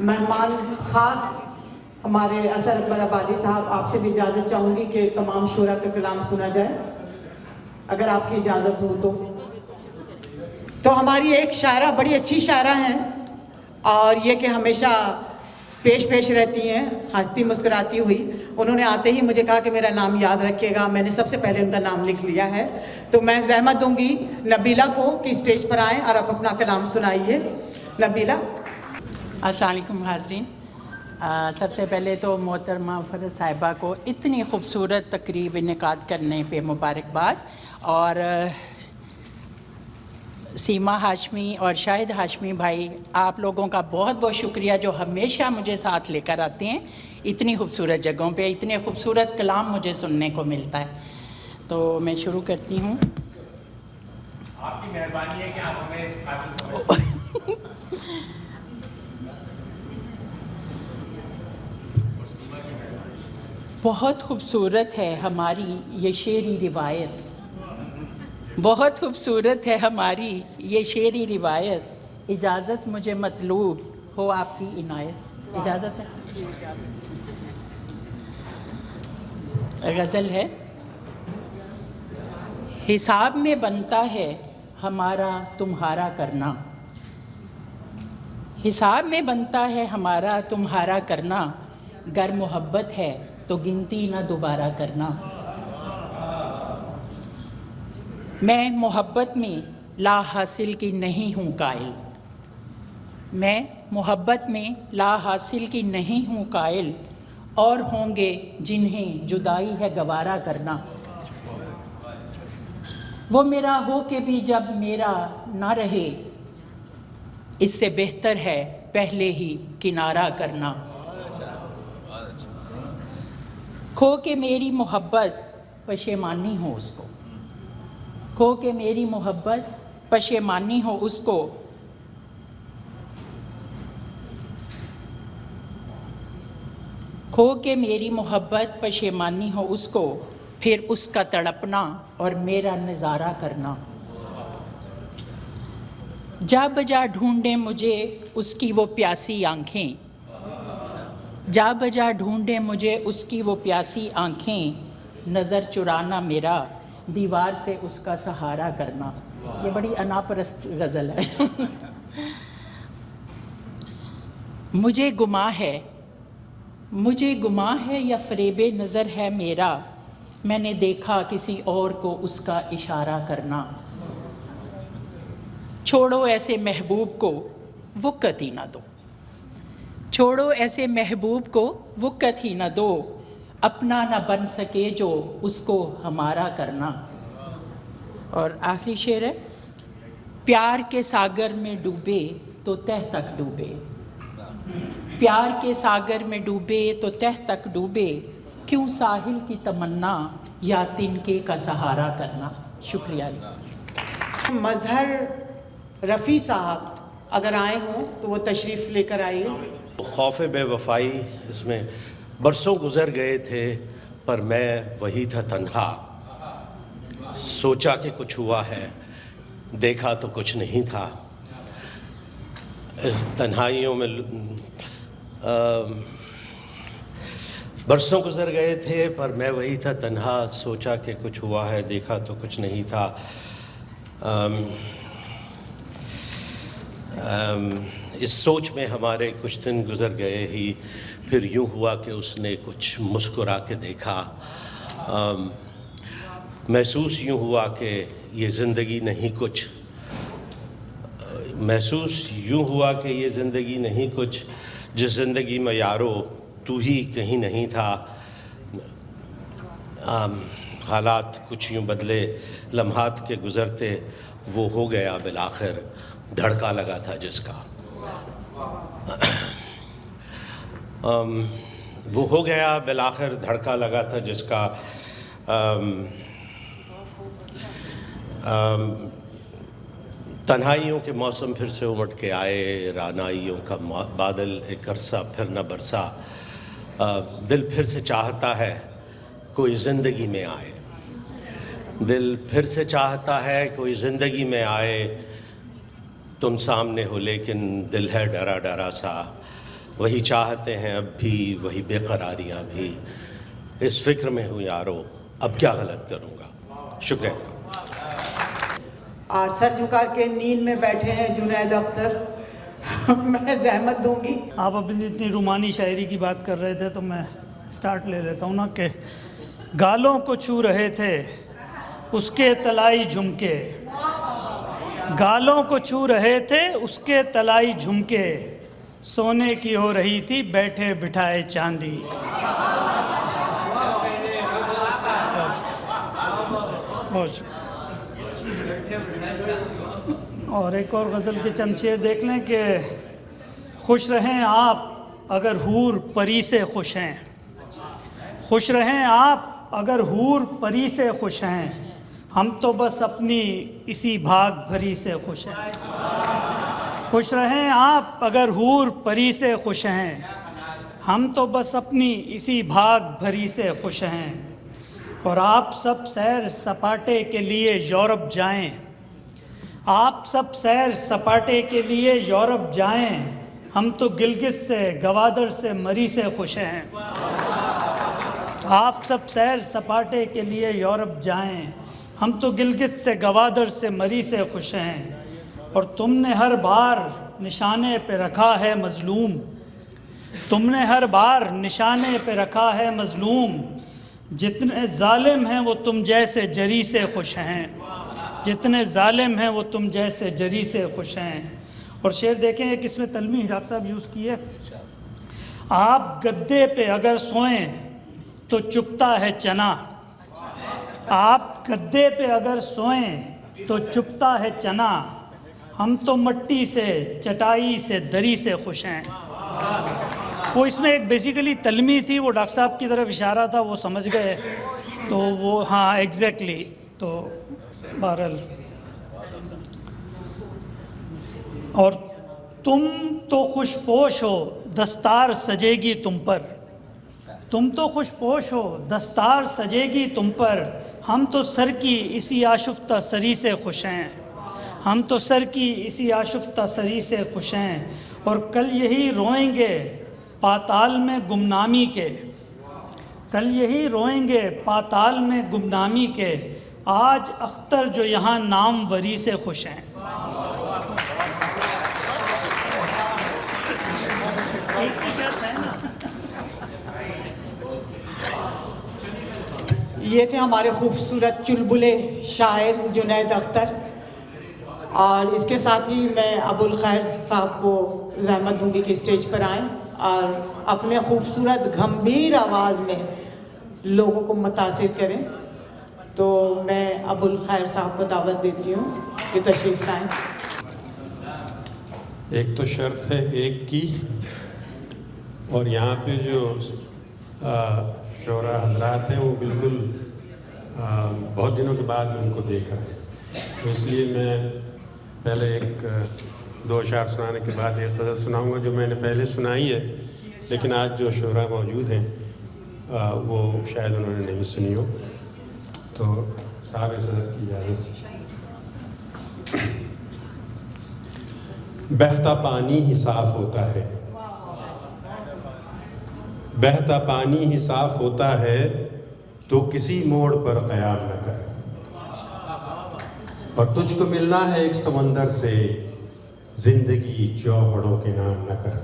مہمان خاص ہمارے اثر اکبر آبادی صاحب، آپ سے بھی اجازت چاہوں گی کہ تمام شعراء کا کلام سنا جائے، اگر آپ کی اجازت ہو تو ہماری ایک شاعرہ بڑی اچھی شاعرہ ہیں، اور یہ کہ ہمیشہ پیش رہتی ہیں ہنستی مسکراتی ہوئی. انہوں نے آتے ہی مجھے کہا کہ میرا نام یاد رکھیے گا. میں نے سب سے پہلے ان کا نام لکھ لیا ہے، تو میں زحمت دوں گی نبیلہ کو کہ اسٹیج پر آئیں اور آپ اپنا کلام سنائیے. نبیلہ. السلام علیکم حاضرین. سب سے پہلے تو محترمہ فرد صاحبہ کو اتنی خوبصورت تقریب انعقاد کرنے پہ مبارکباد، اور سیما ہاشمی اور شاہد ہاشمی بھائی، آپ لوگوں کا بہت بہت شکریہ جو ہمیشہ مجھے ساتھ لے کر آتے ہیں اتنی خوبصورت جگہوں پہ. اتنے خوبصورت کلام مجھے سننے کو ملتا ہے. تو میں شروع کرتی ہوں. آپ کی مہربانی ہے کہ آپ ہمیں اس قابل سمجھیں. بہت خوبصورت ہے ہماری یہ شعری روایت، بہت خوبصورت ہے ہماری یہ شعری روایت. اجازت مجھے مطلوب ہو آپ کی عنایت. اجازت ہے؟ غزل ہے. حساب میں بنتا ہے ہمارا تمہارا کرنا، حساب میں بنتا ہے ہمارا تمہارا کرنا، گر محبت ہے تو گنتی نہ دوبارہ کرنا. میں محبت میں لا حاصل کی نہیں ہوں قائل، میں محبت میں لا حاصل کی نہیں ہوں قائل، اور ہوں گے جنہیں جدائی ہے گوارا کرنا. وہ میرا ہو کے بھی جب میرا نہ رہے، اس سے بہتر ہے پہلے ہی کنارہ کرنا. کھو کے میری محبت پشیمانی ہو اس کو، کھو کے میری محبت پشیمانی ہو اس کو، کھو کے میری محبت پشیمانی ہو اس کو، پھر اس کا تڑپنا اور میرا نظارہ کرنا. جا بجا ڈھونڈے مجھے اس کی وہ پیاسی آنکھیں، جا بجا ڈھونڈے مجھے اس کی وہ پیاسی آنکھیں، نظر چرانا میرا دیوار سے اس کا سہارا کرنا. یہ بڑی اناپرست غزل ہے. مجھے گماں ہے، مجھے گماں ہے یا فریب نظر ہے میرا، میں نے دیکھا کسی اور کو اس کا اشارہ کرنا. چھوڑو ایسے محبوب کو وقت ہی نہ دو، چھوڑو ایسے محبوب کو وقت ہی نہ دو، اپنا نہ بن سکے جو اس کو ہمارا کرنا. اور آخری شعر ہے. پیار کے ساگر میں ڈوبے تو تہ تک ڈوبے، پیار کے ساگر میں ڈوبے تو تہ تک ڈوبے، کیوں ساحل کی تمنا یا تنکے کا سہارا کرنا. شکریہ. مظہر رفیع صاحب اگر آئے ہوں تو وہ تشریف لے کر آئیے. خوف بے وفائی، اس میں برسوں گزر گئے تھے پر میں وہی تھا تنہا، سوچا کہ کچھ ہوا ہے دیکھا تو کچھ نہیں تھا. اس تنہائیوں میں برسوں گزر گئے تھے پر میں وہی تھا تنہا، سوچا کہ کچھ ہوا ہے دیکھا تو کچھ نہیں تھا. اس سوچ میں ہمارے کچھ دن گزر گئے ہی، پھر یوں ہوا کہ اس نے کچھ مسکرا کے دیکھا. محسوس یوں ہوا کہ یہ زندگی نہیں کچھ، محسوس یوں ہوا کہ یہ زندگی نہیں کچھ، جس زندگی میں یارو تو ہی کہیں نہیں تھا. حالات کچھ یوں بدلے لمحات کے گزرتے، وہ ہو گیا بالآخر دھڑکا لگا تھا جس کا. وہ ہو گیا بالآخر دھڑکا لگا تھا جس کا. تنہائیوں کے موسم پھر سے امٹ کے آئے، رعنائیوں کا بادل ایک عرصہ پھر نہ برسا. دل پھر سے چاہتا ہے کوئی زندگی میں آئے، دل پھر سے چاہتا ہے کوئی زندگی میں آئے. تم سامنے ہو لیکن دل ہے ڈرا ڈرا سا، وہی چاہتے ہیں اب بھی، وہی بے قراریاں بھی. اس فکر میں ہوں یارو اب کیا غلط کروں گا. شکریہ. اور سر جھکا کے نیند میں بیٹھے ہیں جنید اختر. میں زحمت دوں گی. آپ اپنی اتنی رومانی شاعری کی بات کر رہے تھے تو میں سٹارٹ لے لیتا ہوں نا کہ گالوں کو چھو رہے تھے اس کے طلائی جھمکے، گالوں کو چھو رہے تھے اس کے طلائی جھمکے، سونے کی ہو رہی تھی بیٹھے بٹھائے چاندی. اور ایک اور غزل کے چند شعر دیکھ لیں کہ خوش رہیں آپ اگر حور پری سے خوش ہیں، خوش رہیں آپ اگر حور پری سے خوش ہیں، ہم تو بس اپنی اسی بھاگ بھری سے خوش ہیں. خوش رہیں آپ اگر حور پری سے خوش ہیں، ہم تو بس اپنی اسی بھاگ بھری سے خوش ہیں. اور آپ سب سیر سپاٹے کے لیے یورپ جائیں، آپ سب سیر سپاٹے کے لیے یورپ جائیں، ہم تو گلگت سے گوادر سے مری سے خوش ہیں. آپ سب سیر سپاٹے کے لیے یورپ جائیں، ہم تو گلگت سے گوادر سے مری سے خوش ہیں. اور تم نے ہر بار نشانے پہ رکھا ہے مظلوم، تم نے ہر بار نشانے پہ رکھا ہے مظلوم، جتنے ظالم ہیں وہ تم جیسے جری سے خوش ہیں، جتنے ظالم ہیں وہ تم جیسے جری سے خوش ہیں. اور شعر دیکھیں ایک اس میں تلمی ڈاکٹر صاحب یوز کی ہے. آپ گدے پہ اگر سوئیں تو چپتا ہے چنا، آپ گدے پہ اگر سوئیں تو چپتا ہے چنا، ہم تو مٹی سے چٹائی سے دری سے خوش ہیں. وہ اس میں ایک بیسیکلی تلمی تھی، وہ ڈاکٹر صاحب کی طرف اشارہ تھا، وہ سمجھ گئے تو وہ ہاں ایگزیکٹلی. تو بہرحال اور تم تو خوش پوش ہو دستار سجے گی تم پر، تم تو خوش پوش ہو دستار سجے گی تم پر، ہم تو سر کی اسی آشفتہ سری سے خوش ہیں، ہم تو سر کی اسی آشفتہ سری سے خوش ہیں. اور کل یہی روئیں گے پاتال میں گمنامی کے، کل یہی روئیں گے پاتال میں گمنامی کے، آج اختر جو یہاں نام وری سے خوش ہیں. یہ تھے ہمارے خوبصورت چلبلے شاعر جنید اختر. اور اس کے ساتھ ہی میں ابوالخیر صاحب کو زحمت دوں گی کہ اسٹیج پر آئیں اور اپنے خوبصورت گھمبیر آواز میں لوگوں کو متاثر کریں. تو میں ابوالخیر صاحب کو دعوت دیتی ہوں کہ تشریف لائیں. ایک تو شرط ہے ایک کی، اور یہاں پہ جو شعراء حضرات ہیں وہ بالکل بہت دنوں کے بعد میں ان کو دیکھ رہا ہوں، تو اس لیے میں پہلے ایک دو اشعار سنانے کے بعد ایک غزل سناؤں گا جو میں نے پہلے سنائی ہے، لیکن آج جو شعراء موجود ہیں وہ شاید انہوں نے نہیں سنی ہو. تو صاحب صدر کی اجازت سے. بہتا پانی ہی صاف ہوتا ہے، بہتا پانی ہی صاف ہوتا ہے، تو کسی موڑ پر قیام نہ کر، اور تجھ کو ملنا ہے ایک سمندر سے، زندگی چوہڑوں کے نام نہ کر.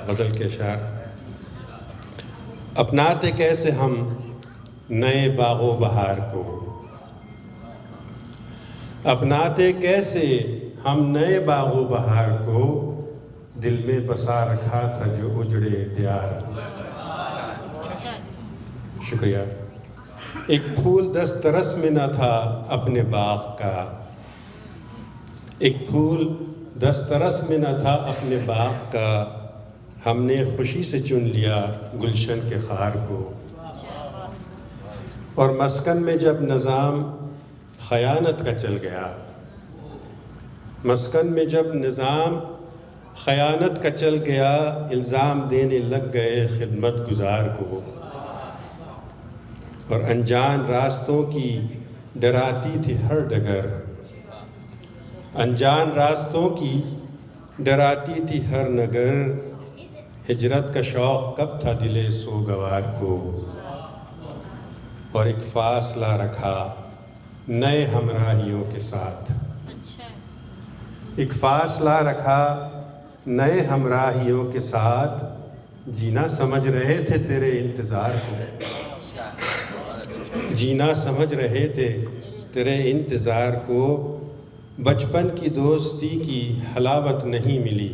غزل کے اشعار. اپناتے کیسے ہم نئے باغ و بہار کو، اپناتے کیسے ہم نئے باغ و بہار کو، دل میں بسا رکھا تھا جو اجڑے دیار کو. شکریہ. ایک پھول دسترس میں نہ تھا اپنے باغ کا، ایک پھول دسترس میں نہ تھا اپنے باغ کا، ہم نے خوشی سے چن لیا گلشن کے خار کو. اور مسکن میں جب نظام خیانت کا چل گیا، مسکن میں جب نظام خیانت کا چل گیا، الزام دینے لگ گئے خدمت گزار کو. اور انجان راستوں کی ڈراتی تھی ہر ڈگر، अनजान रास्तों की डराती थी हर नगर, हिजरत का शौक़ कब था दिले सोगवार को। और एक फासला रखा नए हमराहियों के साथ, एक फासला रखा नए हमराहियों के साथ, जीना समझ रहे थे तेरे इंतज़ार को, जीना समझ रहे थे तेरे इंतज़ार को। बचपन की दोस्ती की हलावत नहीं मिली,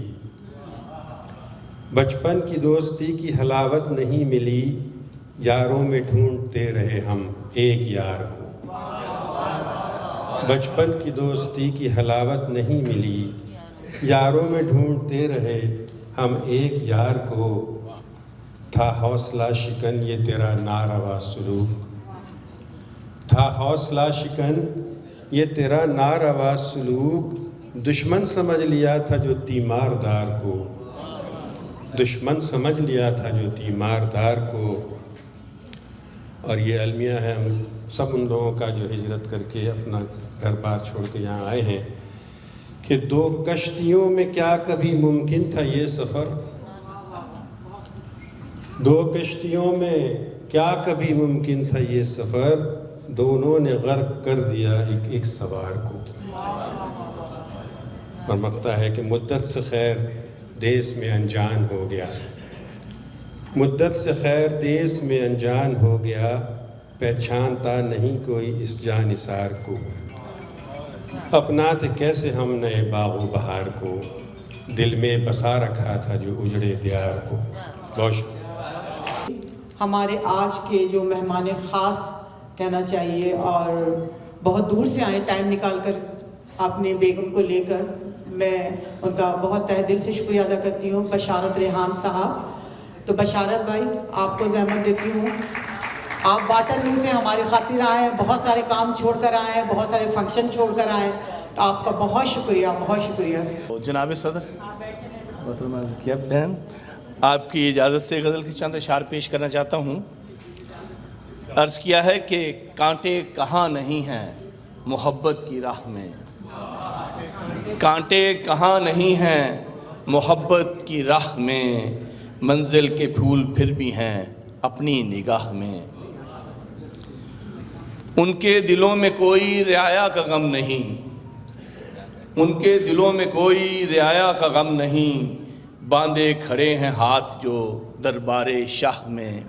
बचपन की दोस्ती की हलावत नहीं मिली, यारों में ढूंढते रहे हम एक यार को। बचपन की दोस्ती की हलावत नहीं मिली, यारों में ढूंढते रहे हम एक यार को। था हौसला शिकन ये तेरा नारवा सलूक, था हौसला शिकन ये तेरा नारवा सलूक, दुश्मन समझ लिया था जो तीमारदार को, दुश्मन समझ लिया था जो तीमारदार को। और ये अलमिया है हम सब उन लोगों का जो हिजरत करके अपना घर बार छोड़ के यहाँ आए हैं, कि दो कश्तियों में क्या कभी मुमकिन था ये सफ़र, दो कश्तियों में क्या कभी मुमकिन था ये सफ़र, दोनों ने गर्क कर दिया एक एक सवार को। और मकता है कि मुद्दत से खैर देश में अनजान हो गया, मुद्दत से खैर देश में अनजान हो गया, पहचानता नहीं कोई इस जानिसार को। अपनाते कैसे हम नए बागो बहार को, दिल में बसा रखा था जो उजड़े दियार को। बहुत हमारे आज के जो मेहमान ख़ास कहना चाहिए, और बहुत दूर से आए टाइम निकाल कर अपने बेगम को लेकर, मैं उनका बहुत तहे दिल से शुक्रिया अदा करती हूँ। बशारत रेहान साहब, तो बशारत भाई आपको ज़हमत देती हूँ, आप वाटरलू से हमारी खातिर आए हैं, बहुत सारे काम छोड़ कर आए हैं, बहुत सारे फंक्शन छोड़ कर आए हैं, तो आपका बहुत शुक्रिया, बहुत शुक्रिया। जनाब सदर बहन, आपकी इजाज़त से गज़ल की चंद अशार पेश करना चाहता हूँ। अर्ज़ किया है कि कांटे कहाँ नहीं हैं मोहब्बत की राह में, कांटे कहाँ नहीं हैं मोहब्बत की राह में, मंजिल के फूल फिर भी हैं अपनी निगाह में। उनके दिलों में कोई रियाया का गम नहीं, उनके दिलों में कोई रियाया का गम नहीं, बांधे खड़े हैं हाथ जो दरबारे शाह में।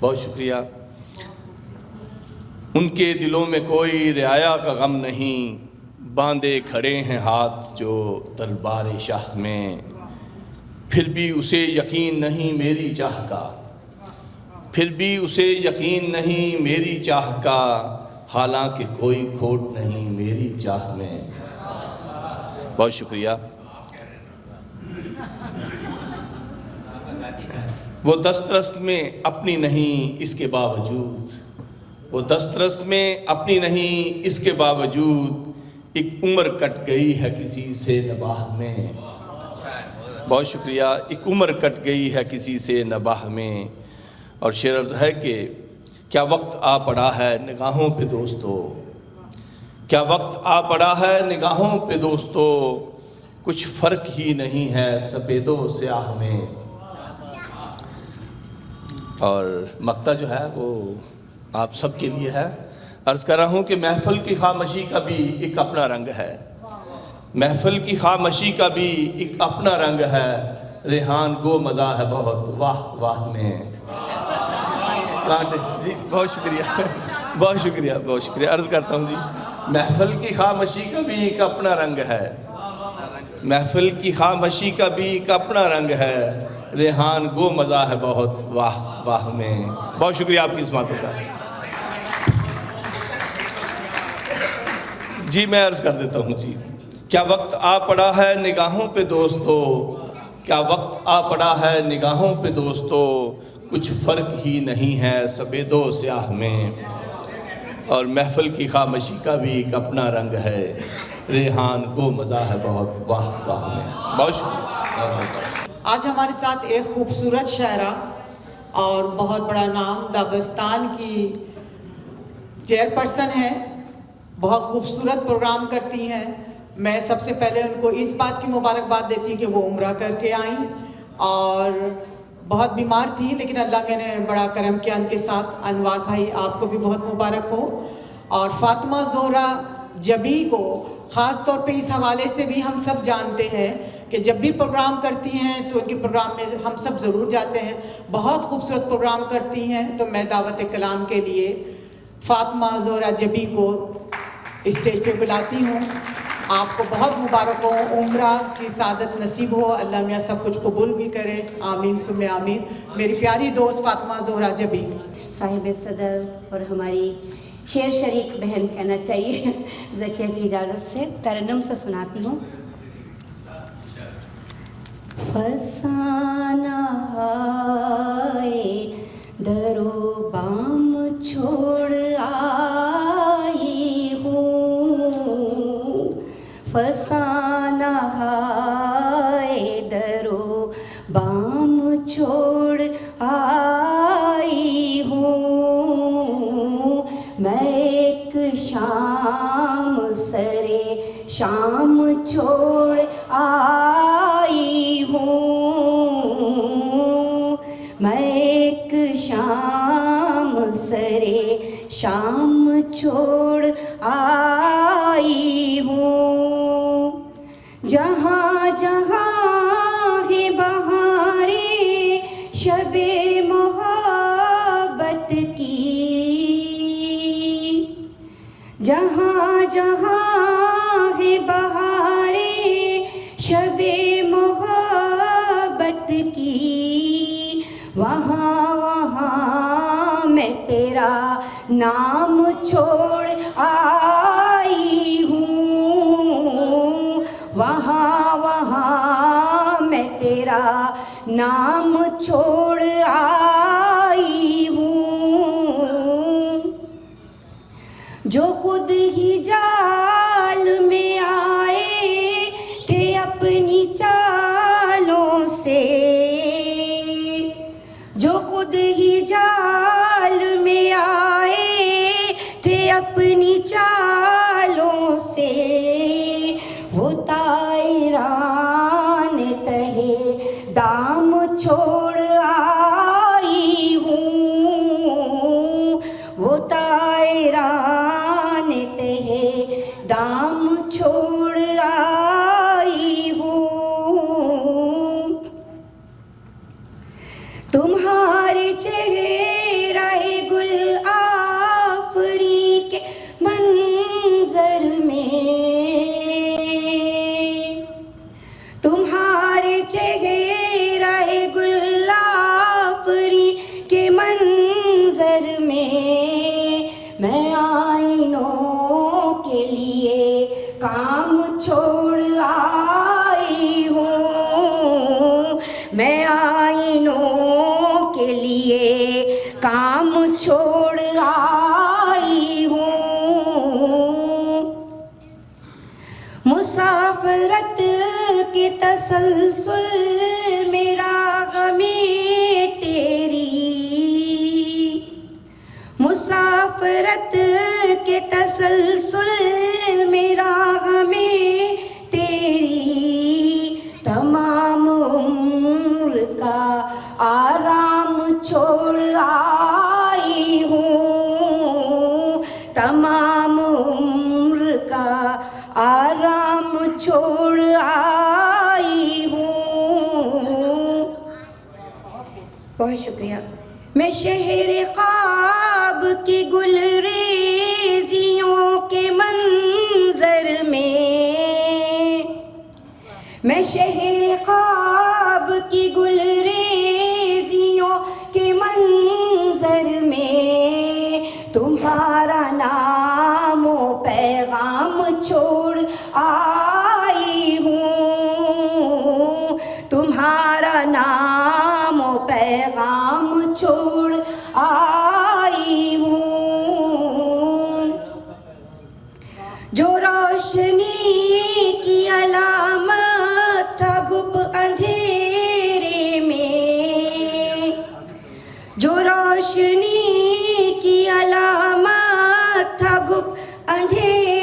बहुत शुक्रिया। उनके दिलों में कोई रियाया का गम नहीं, बांधे खड़े हैं हाथ जो दरबारे शाह में, फिर भी उसे यकीन नहीं मेरी चाह का, फिर भी उसे यकीन नहीं मेरी चाह का, हालांकि कोई खोट नहीं मेरी चाह में। बहुत शुक्रिया। वो दस्तरस में अपनी नहीं इसके बावजूद, वो दस्तरस में अपनी नहीं इसके बावजूद, एक उम्र कट गई है किसी से नबाह में। बहुत शुक्रिया। एक उम्र कट गई है किसी से नबाह में। और शेर अर्ज़ है कि क्या वक्त आ पड़ा है निगाहों पे दोस्तों, क्या वक्त आ पड़ा है निगाहों पे दोस्तों, कुछ फ़र्क ही नहीं है सफ़ेदो स्याह में। और मक्ता जो है वो आप सब के लिए है। अर्ज़ कर रहा हूँ कि महफ़िल की खामोशी का भी एक अपना रंग है, महफ़िल की खामोशी का भी एक अपना रंग है, रेहान गो मज़ा है बहुत वाह वाह में। जी बहुत शुक्रिया, बहुत शुक्रिया, बहुत शुक्रिया। अर्ज़ करता हूँ जी, महफ़िल की खामोशी का भी एक अपना रंग है, महफ़िल की खामोशी का भी एक अपना रंग है, रेहान गो मज़ा है बहुत वाह वाह में। बहुत शुक्रिया आपकी इस बातों का। जी मैं अर्ज़ कर देता हूँ जी, क्या वक्त आ पड़ा है निगाहों पे दोस्तों, क्या वक्त आ पड़ा है निगाहों पे दोस्तों, कुछ फ़र्क ही नहीं है सफ़ेदो स्याह में। और महफ़िल की खामोशी का भी एक अपना रंग है, रेहान को मज़ा है बहुत वाह वाह में। बहुत शुक्रिया। आज हमारे साथ एक खूबसूरत शायरा और बहुत बड़ा नाम दागिस्तान की चेयरपर्सन है बहुत खूबसूरत प्रोग्राम करती हैं। मैं सबसे पहले उनको इस बात की मुबारकबाद देती हूँ कि वो उम्रा करके आईं और बहुत बीमार थी, लेकिन अल्लाह ने बड़ा करम किया उनके साथ। अनवार भाई आपको भी बहुत मुबारक हो। और फातिमा ज़ोहरा जबी को ख़ास तौर पे इस हवाले से भी हम सब जानते हैं कि जब भी प्रोग्राम करती हैं तो उनके प्रोग्राम में हम सब ज़रूर जाते हैं। बहुत खूबसूरत प्रोग्राम करती हैं। तो मैं दावत कलाम के लिए फातिमा ज़ोहरा जबी को स्टेज पे बुलाती हूँ। आपको बहुत मुबारक हो, उम्रा की सादत नसीब हो, अल्लाह मियाँ सब कुछ कबूल भी करे, आमीन सुम्मे आमीन। मेरी प्यारी दोस्त फातिमा ज़ोहरा जबी। साहिब सदर और हमारी शेर शरीक बहन कहना चाहिए ज़किया की इजाज़त से तरन्नुम से सुनाती हूँ। फसाना आए दरो बाम छोड़ आई हूँ, फसाना आए दरो बाम छोड़ आई हूँ। मैं एक शाम सरे शाम छोड़ आई हूँ, मैं एक शाम सरे शाम छोड़ आई हूँ। जहाँ जहाँ है बहारे शबे मोहब्बत की, जहाँ जहाँ है बहारे शबे मोहब्बत की, वहाँ वहाँ मैं तेरा नाम छोड़ आई हूँ, वहाँ वहाँ मैं तेरा नाम छोड़ आई हूँ। जो खुद ही जाल में आए थे अपनी चालों से, जो खुद ही जाल में आए थे अपनी चालों से, वो तायरान तहे दाम छोड़ आई हूँ, वो तायरान तहे दाम छोड़ आई हूँ। तुम्हारे चेहरे गुल आफरी के मंजर में, तुम्हारे चेहरे गुल आफरी के मंजर में, मैं आईनों के लिए काम छोड़ आई हूँ, मैं आईनों के लिए काम छोड़ आई हूँ। मुसाफरत के तसलसल मेरा गमे तेरी, मुसाफरत के तसलसल मेरा गमे तेरी, तमाम उम्र का आराम छोड़ आई हूँ, तमाम उम्र का आराम छोड़ आई हूँ। बहुत शुक्रिया। मैं शहर ख्वाब की गुलरेजियों के मंजर में, मैं शहर ख्वाब की गुलरेजियों के मंजर में, तुम्हारा नाम ओ पैगाम छोड़ आई हूँ, तुम्हारा नाम ओ पैगाम छोड़ आई हूँ। जो रोशनी की अलामत था गुप अंधेरे में, जो रोशनी की अलामत था गुप अंधेरे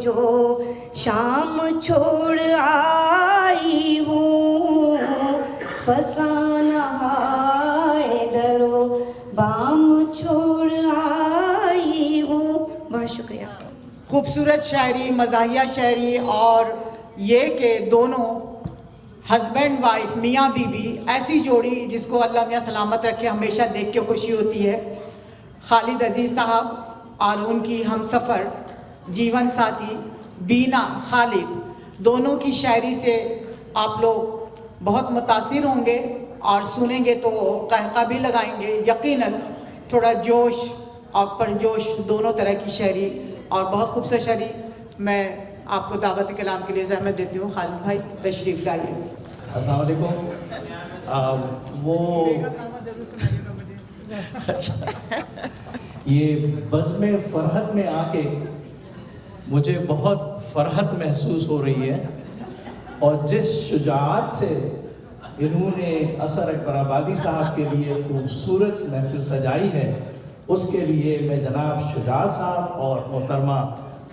जो शाम छोड़ आई हूँ, फसाना हाय दरो बाम छोड़ आई हूँ। बहुत शुक्रिया। खूबसूरत शायरी, मज़ाहिया शायरी, और ये कि दोनों हस्बैंड वाइफ, मियाँ बीवी, ऐसी जोड़ी जिसको अल्लाह मियाँ सलामत रखे, हमेशा देख के खुशी होती है। खालिद अजीज़ साहब और उनकी हमसफ़र जीवन साथी बीना खालिद, दोनों की शायरी से आप लोग बहुत मुतासिर होंगे और सुनेंगे तो कहका भी लगाएंगे यकीनन। थोड़ा जोश और परजोश दोनों तरह की शायरी और बहुत खूबसूरत शायरी। मैं आपको दावत कलाम के लिए ज़हमत देती हूँ। खालिद भाई तशरीफ़ लाइए। अस्सलाम वालेकुम। ये बज़्म फ़रहत में आके मुझे बहुत फ़रहत महसूस हो रही है, और जिस शुजाअत से इन्होंने असर अकबर आबादी साहब के लिए खूबसूरत महफिल सजाई है, उसके लिए मैं जनाब शुजाअत साहब और मोहतरमा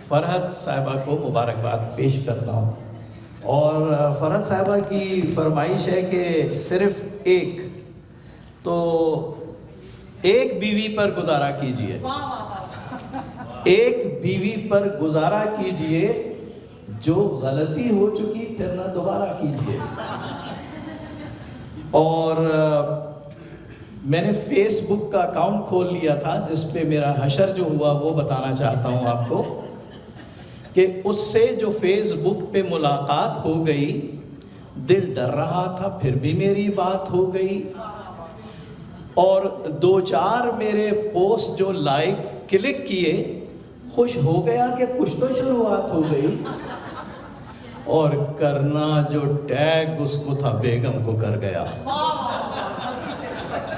फ़रहत साहिबा को मुबारकबाद पेश करता हूँ। और फ़रहत साहिबा की फरमाइश है कि सिर्फ़ एक बीवी पर गुजारा कीजिए, एक बीवी पर गुजारा कीजिए, जो गलती हो चुकी फिर ना दोबारा कीजिए। और मैंने फेसबुक का अकाउंट खोल लिया था जिस पे मेरा हशर जो हुआ वो बताना चाहता हूँ आपको, कि उससे जो फेसबुक पे मुलाकात हो गई, दिल डर रहा था फिर भी मेरी बात हो गई, और 2-4 मेरे पोस्ट जो लाइक क्लिक किए, खुश हो गया कि कुछ तो शुरुआत हो गई। और करना जो टैग उसको था बेगम को कर गया,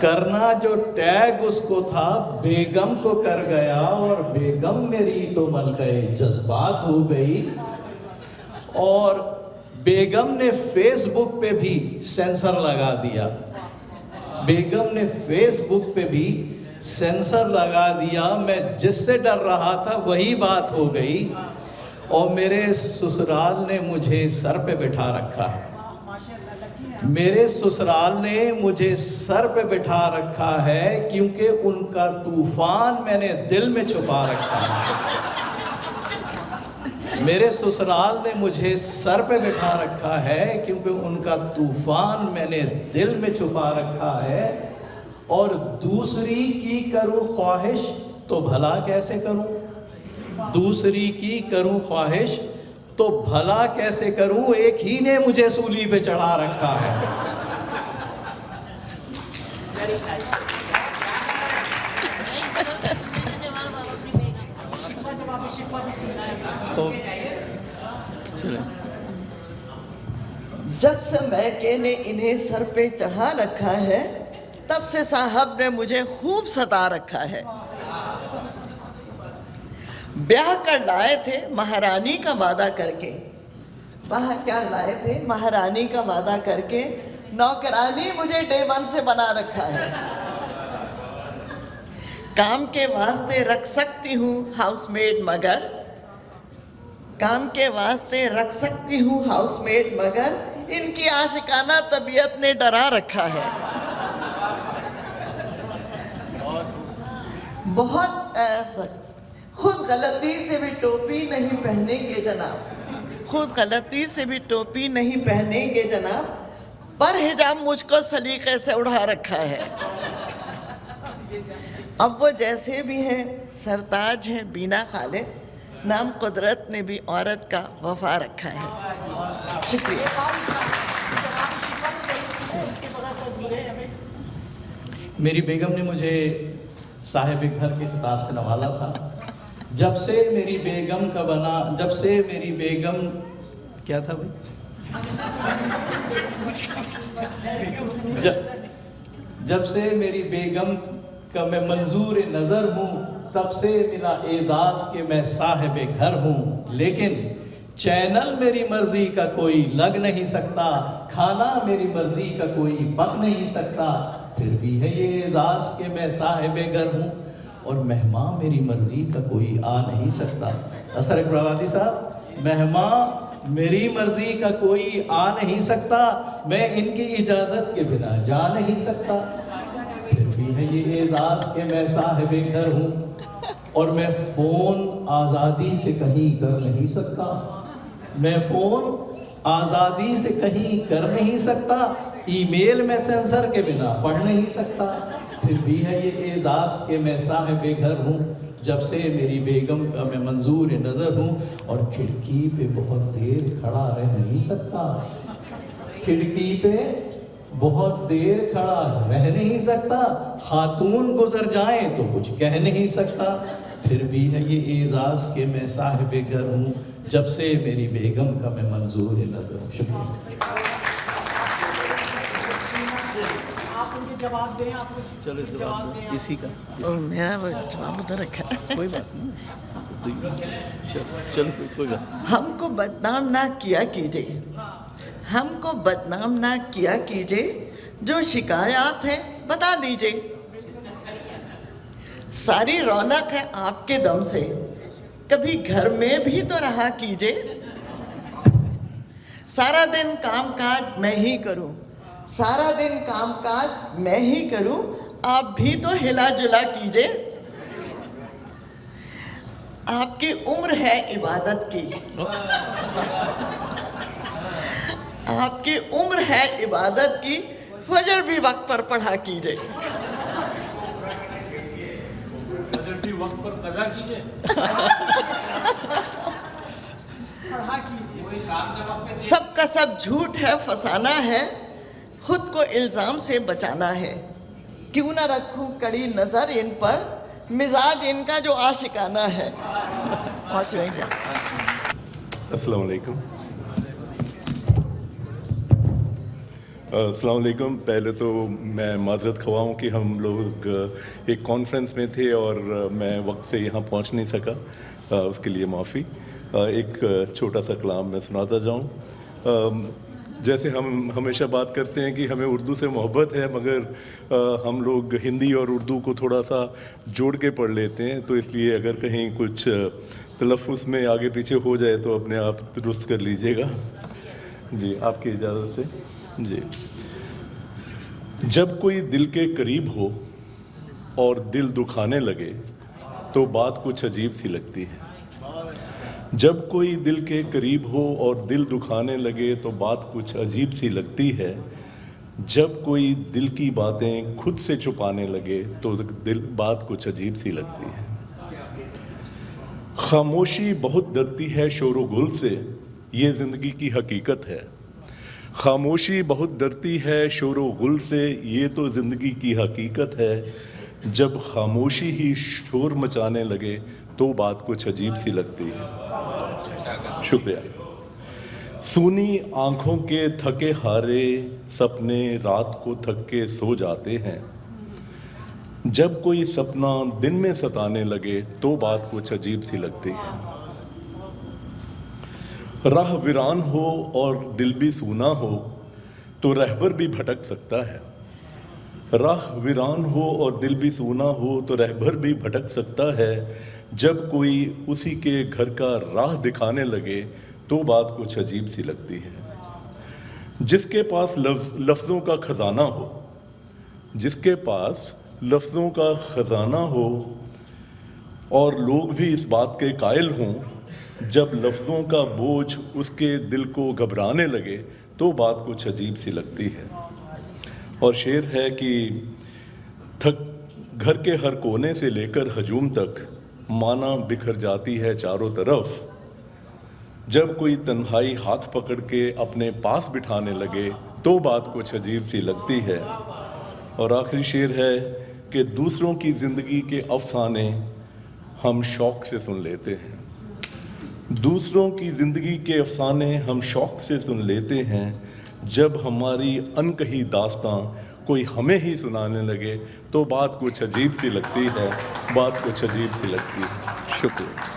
करना जो टैग उसको था बेगम को कर गया, और बेगम मेरी तो मलके जज्बात हो गई। और बेगम ने फेसबुक पे भी सेंसर लगा दिया, बेगम ने फेसबुक पे भी सेंसर लगा दिया। मैं जिससे डर रहा था वही बात हो गई, और मेरे ससुराल ने मुझे सर पे बिठा रखा है, मेरे ससुराल ने मुझे सर पे बिठा रखा है, क्योंकि उनका तूफान मैंने दिल में छुपा रखा है। मेरे ससुराल ने मुझे सर पे बिठा रखा है, क्योंकि उनका तूफान मैंने दिल में छुपा रखा है। और दूसरी की करूँ ख्वाहिश तो भला कैसे करूँ, दूसरी की करूँ ख्वाहिश तो भला कैसे करूँ, एक ही ने मुझे सूली पे चढ़ा रखा है। जब से मैके ने इन्हें सर पे चढ़ा रखा है, तब से साहब ने मुझे खूब सता रखा है। ब्याह कर लाए थे महारानी का वादा करके, ब्याह कर लाए थे महारानी का वादा करके, नौकरानी मुझे डे 1 से बना रखा है। काम के वास्ते रख सकती हूँ हाउसमेड मगर, काम के वास्ते रख सकती हूँ हाउसमेड मगर, इनकी आशिकाना तबीयत ने डरा रखा है। बहुत ऐसा खुद गलती से भी टोपी नहीं पहनेंगे जनाब, खुद गलती से भी टोपी नहीं पहनेंगे जनाब, पर हिजाब मुझको सलीके से उड़ा रखा है। अब वो जैसे भी हैं सरताज हैं बीना खालिद, नाम कुदरत ने भी औरत का वफा रखा है। शुक्रिया। मेरी बेगम ने मुझे साहिब घर के खिताब से नवाला था। जब से मेरी बेगम का बना, जब से मेरी बेगम क्या था भाई, जब से मेरी बेगम का मैं मंजूर नज़र हूँ, तब से मिला एजाज के मैं साहिब घर हूँ। लेकिन चैनल मेरी मर्जी का कोई लग नहीं सकता, खाना मेरी मर्जी का कोई पक नहीं सकता, फिर भी है ये एजाज के मैं साहिब घर हूँ। اور مہمان میری مرضی کا کوئی آ نہیں سکتا. اثر اکبر آبادی صاحب، مہمان میری مرضی کا کوئی آ نہیں سکتا، میں ان کی اجازت کے بنا جا نہیں سکتا. پھر بھی ہے یہ اعزاز کہ میں صاحب گھر ہوں اور میں فون آزادی سے کہیں کر نہیں سکتا. میں فون آزادی سے کہیں کر نہیں سکتا، ای میل میں سینسر کے بنا پڑھ نہیں سکتا. پھر بھی ہے یہ اعزاز کہ میں صاحب گھر ہوں جب سے میری بیگم کا میں منظور نظر ہوں، اور کھڑکی پہ بہت دیر کھڑا رہ نہیں سکتا. کھڑکی پہ بہت دیر کھڑا رہ نہیں سکتا، خاتون گزر جائیں تو کچھ کہہ نہیں سکتا. پھر بھی ہے یہ اعزاز کہ میں صاحب گھر ہوں جب سے میری بیگم کا میں منظور نظر ہوں. شکریہ. آپ ان کے جواب دیں. آپ چلو جواب دیں اسی کا. میرا وہ جواب ادھر رکھا ہے. کوئی بات نہیں، چلو کوئی بات. ہم کو بدنام نہ کیا کیجیے، ہم کو بدنام نہ کیا کیجیے، جو شکایات ہیں بتا دیجیے. ساری رونق ہے آپ کے دم سے، کبھی گھر میں بھی تو رہا کیجیے. سارا دن کام کاج میں ہی کروں، سارا دن کام کاج میں ہی کروں، آپ بھی تو ہلا جلا کیجیے. آپ کی عمر ہے عبادت کی، آپ کی عمر ہے عبادت کی، فجر بھی وقت پر پڑھا کیجیے. وقت پر قضا کیجیے. سب کا سب جھوٹ ہے، فسانہ ہے، خود کو الزام سے بچانا ہے. کیوں نہ رکھوں کڑی نظر ان پر، مزاج ان کا جو عاشقانہ ہے. السلام علیکم. السلام علیکم. پہلے تو میں معذرت خواہ ہوں کہ ہم لوگ ایک کانفرنس میں تھے اور میں وقت سے یہاں پہنچ نہیں سکا، اس کے لیے معافی. ایک چھوٹا سا کلام میں سناتا جاؤں. جیسے ہم ہمیشہ بات کرتے ہیں کہ ہمیں اردو سے محبت ہے، مگر ہم لوگ ہندی اور اردو کو تھوڑا سا جوڑ کے پڑھ لیتے ہیں، تو اس لیے اگر کہیں کچھ تلفظ میں آگے پیچھے ہو جائے تو اپنے آپ درست کر لیجئے گا. جی آپ کی اجازت سے. جی. جب کوئی دل کے قریب ہو اور دل دکھانے لگے تو بات کچھ عجیب سی لگتی ہے. جب کوئی دل کے قریب ہو اور دل دکھانے لگے تو بات کچھ عجیب سی لگتی ہے. جب کوئی دل کی باتیں خود سے چھپانے لگے تو بات کچھ عجیب سی لگتی ہے. خاموشی بہت ڈرتی ہے شور و گل سے، یہ زندگی کی حقیقت ہے. خاموشی بہت ڈرتی ہے شور و غل سے، یہ تو زندگی کی حقیقت ہے. جب خاموشی ہی شور مچانے لگے تو بات کچھ عجیب سی لگتی ہے. شکریہ. سونی آنکھوں کے تھکے ہارے سپنے رات کو تھک کے سو جاتے ہیں. جب کوئی سپنا دن میں ستانے لگے تو بات کچھ عجیب سی لگتی ہے. راہ ویران ہو اور دل بھی سونا ہو تو رہبر بھی بھٹک سکتا ہے. راہ ویران ہو اور دل بھی سونا ہو تو رہبر بھی بھٹک سکتا ہے. جب کوئی اسی کے گھر کا راہ دکھانے لگے تو بات کچھ عجیب سی لگتی ہے. جس کے پاس لفظوں کا خزانہ ہو، جس کے پاس لفظوں کا خزانہ ہو اور لوگ بھی اس بات کے قائل ہوں، جب لفظوں کا بوجھ اس کے دل کو گھبرانے لگے تو بات کچھ عجیب سی لگتی ہے. اور شعر ہے کہ گھر کے ہر کونے سے لے کر ہجوم تک مانا بکھر جاتی ہے چاروں طرف. جب کوئی تنہائی ہاتھ پکڑ کے اپنے پاس بٹھانے لگے تو بات کچھ عجیب سی لگتی ہے. اور آخری شعر ہے کہ دوسروں کی زندگی کے افسانے ہم شوق سے سن لیتے ہیں. دوسروں کی زندگی کے افسانے ہم شوق سے سن لیتے ہیں. جب ہماری انکہی داستاں کوئی ہمیں ہی سنانے لگے تو بات کچھ عجیب سی لگتی ہے، بات کچھ عجیب سی لگتی ہے. شکریہ.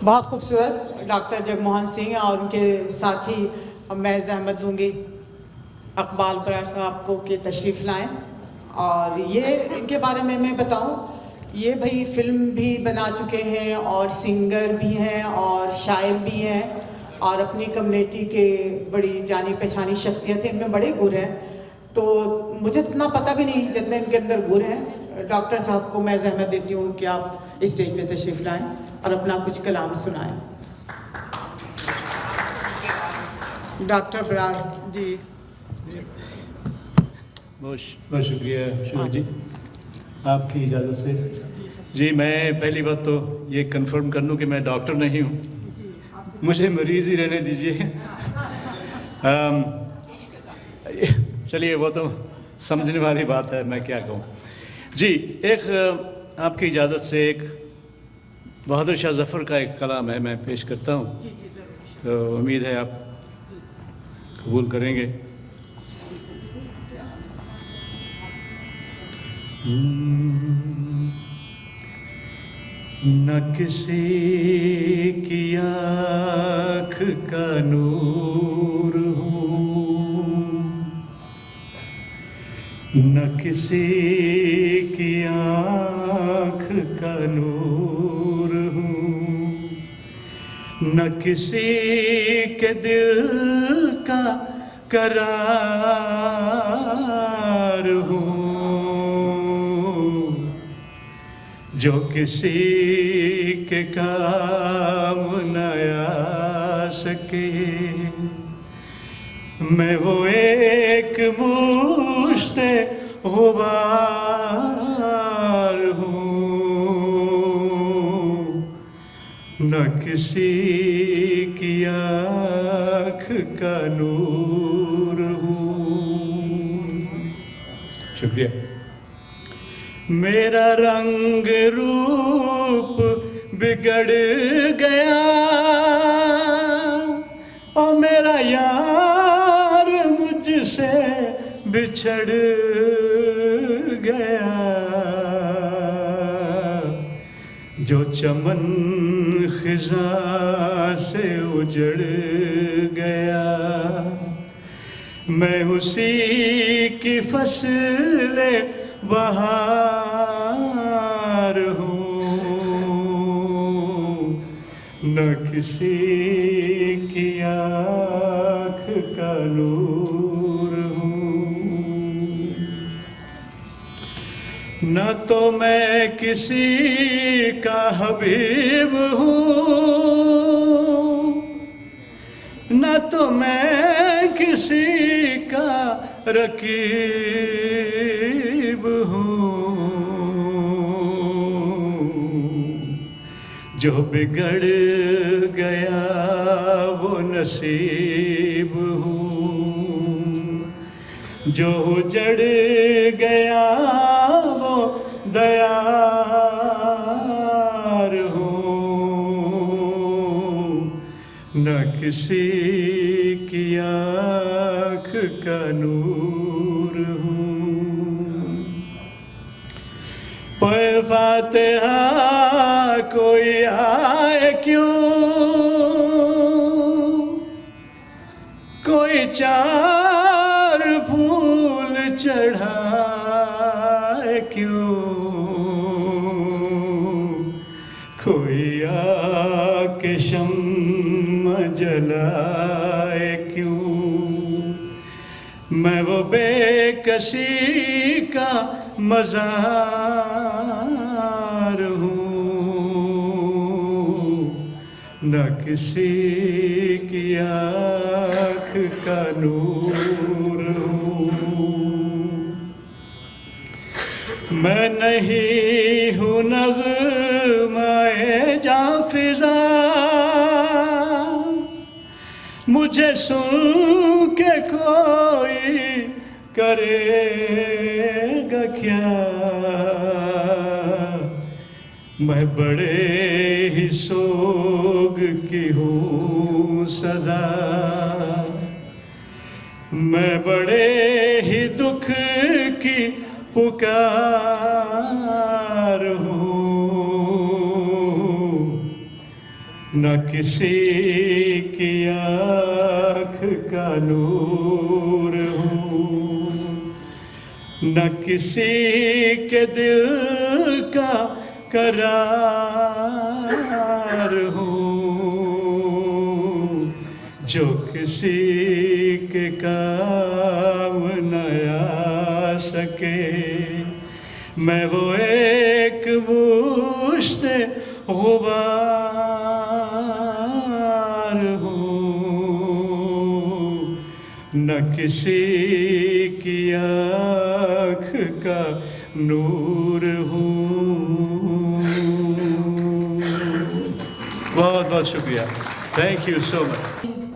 بہت خوبصورت ڈاکٹر جگموہن سنگھ اور ان کے ساتھی. میں زحمت دوں گی اقبال برار صاحب کو کہ تشریف لائیں. اور یہ ان کے بارے میں بتاؤں, یہ بھائی فلم بھی بنا چکے ہیں اور سنگر بھی ہیں اور شاعر بھی ہیں اور اپنی کمیونٹی کے بڑی جانی پہچانی شخصیت ہیں, ان میں بڑے گر ہیں. تو مجھے اتنا پتہ بھی نہیں جتنے ان کے اندر گر ہیں. ڈاکٹر صاحب کو میں زحمت دیتی ہوں کہ آپ اسٹیج پہ تشریف لائیں اور اپنا کچھ کلام سنائیں. ڈاکٹر برار جی. بہت شکریہ شروع جی, آپ کی اجازت سے. جی میں پہلی بات تو یہ کنفرم کر لوں کہ میں ڈاکٹر نہیں ہوں, مجھے مریض ہی رہنے دیجیے. چلیے وہ تو سمجھنے والی بات ہے, میں کیا کہوں. جی ایک آپ کی اجازت سے ایک بہادر شاہ ظفر کا ایک کلام ہے, میں پیش کرتا ہوں, تو امید ہے آپ قبول کریں گے. نہ کسی کی آنکھ کا نور ہوں, نہ کسی کی آنکھ کا نور ہوں, نہ کسی کے دل کا قرار ہوں, جو کسی کے کام نہ آ سکے. میں وہ ایک مشت غبار ہوں, نہ کسی کی آنکھ کا نور ہوں. شکریہ. میرا رنگ روپ بگڑ گیا اور میرا یار مجھ سے بچھڑ گیا. جو چمن خزاں سے اجڑ گیا, میں اسی کی فصل بہار ہوں, نہ کسی کی آنکھ کا نور ہوں, نہ تو میں کسی کا حبیب ہوں, نہ تو میں کسی کا رقیب ہوں. جو بگڑ گیا وہ نصیب ہوں, جو اجڑ گیا وہ دیار ہوں, نہ کسی کی آنکھ کا نور ہوں. پے فاتحہ کوئی آئے کیوں, کوئی چار پھول چڑھائے کیوں, کوئی آ کے شمع جلائے کیوں. میں وہ بے کسی کا مزار ہوں, نہ کسی کی آنکھ کا نور ہوں. میں نہیں ہوں نغمۂ جاں فضا, مجھے سن کے کوئی کرے گا کیا. میں بڑے ہی سوگ کی ہوں صدا, میں بڑے ہی دکھ کی پکار ہوں, نہ کسی کی آنکھ کا نور ہوں. न किसी के दिल का करार हूँ, जो किसी के काम न आ सके। मैं वो एक मुश्ते गुबार हूँ, न किसी की आँख का नूर हूँ। बहुत बहुत शुक्रिया, थैंक यू सो मच।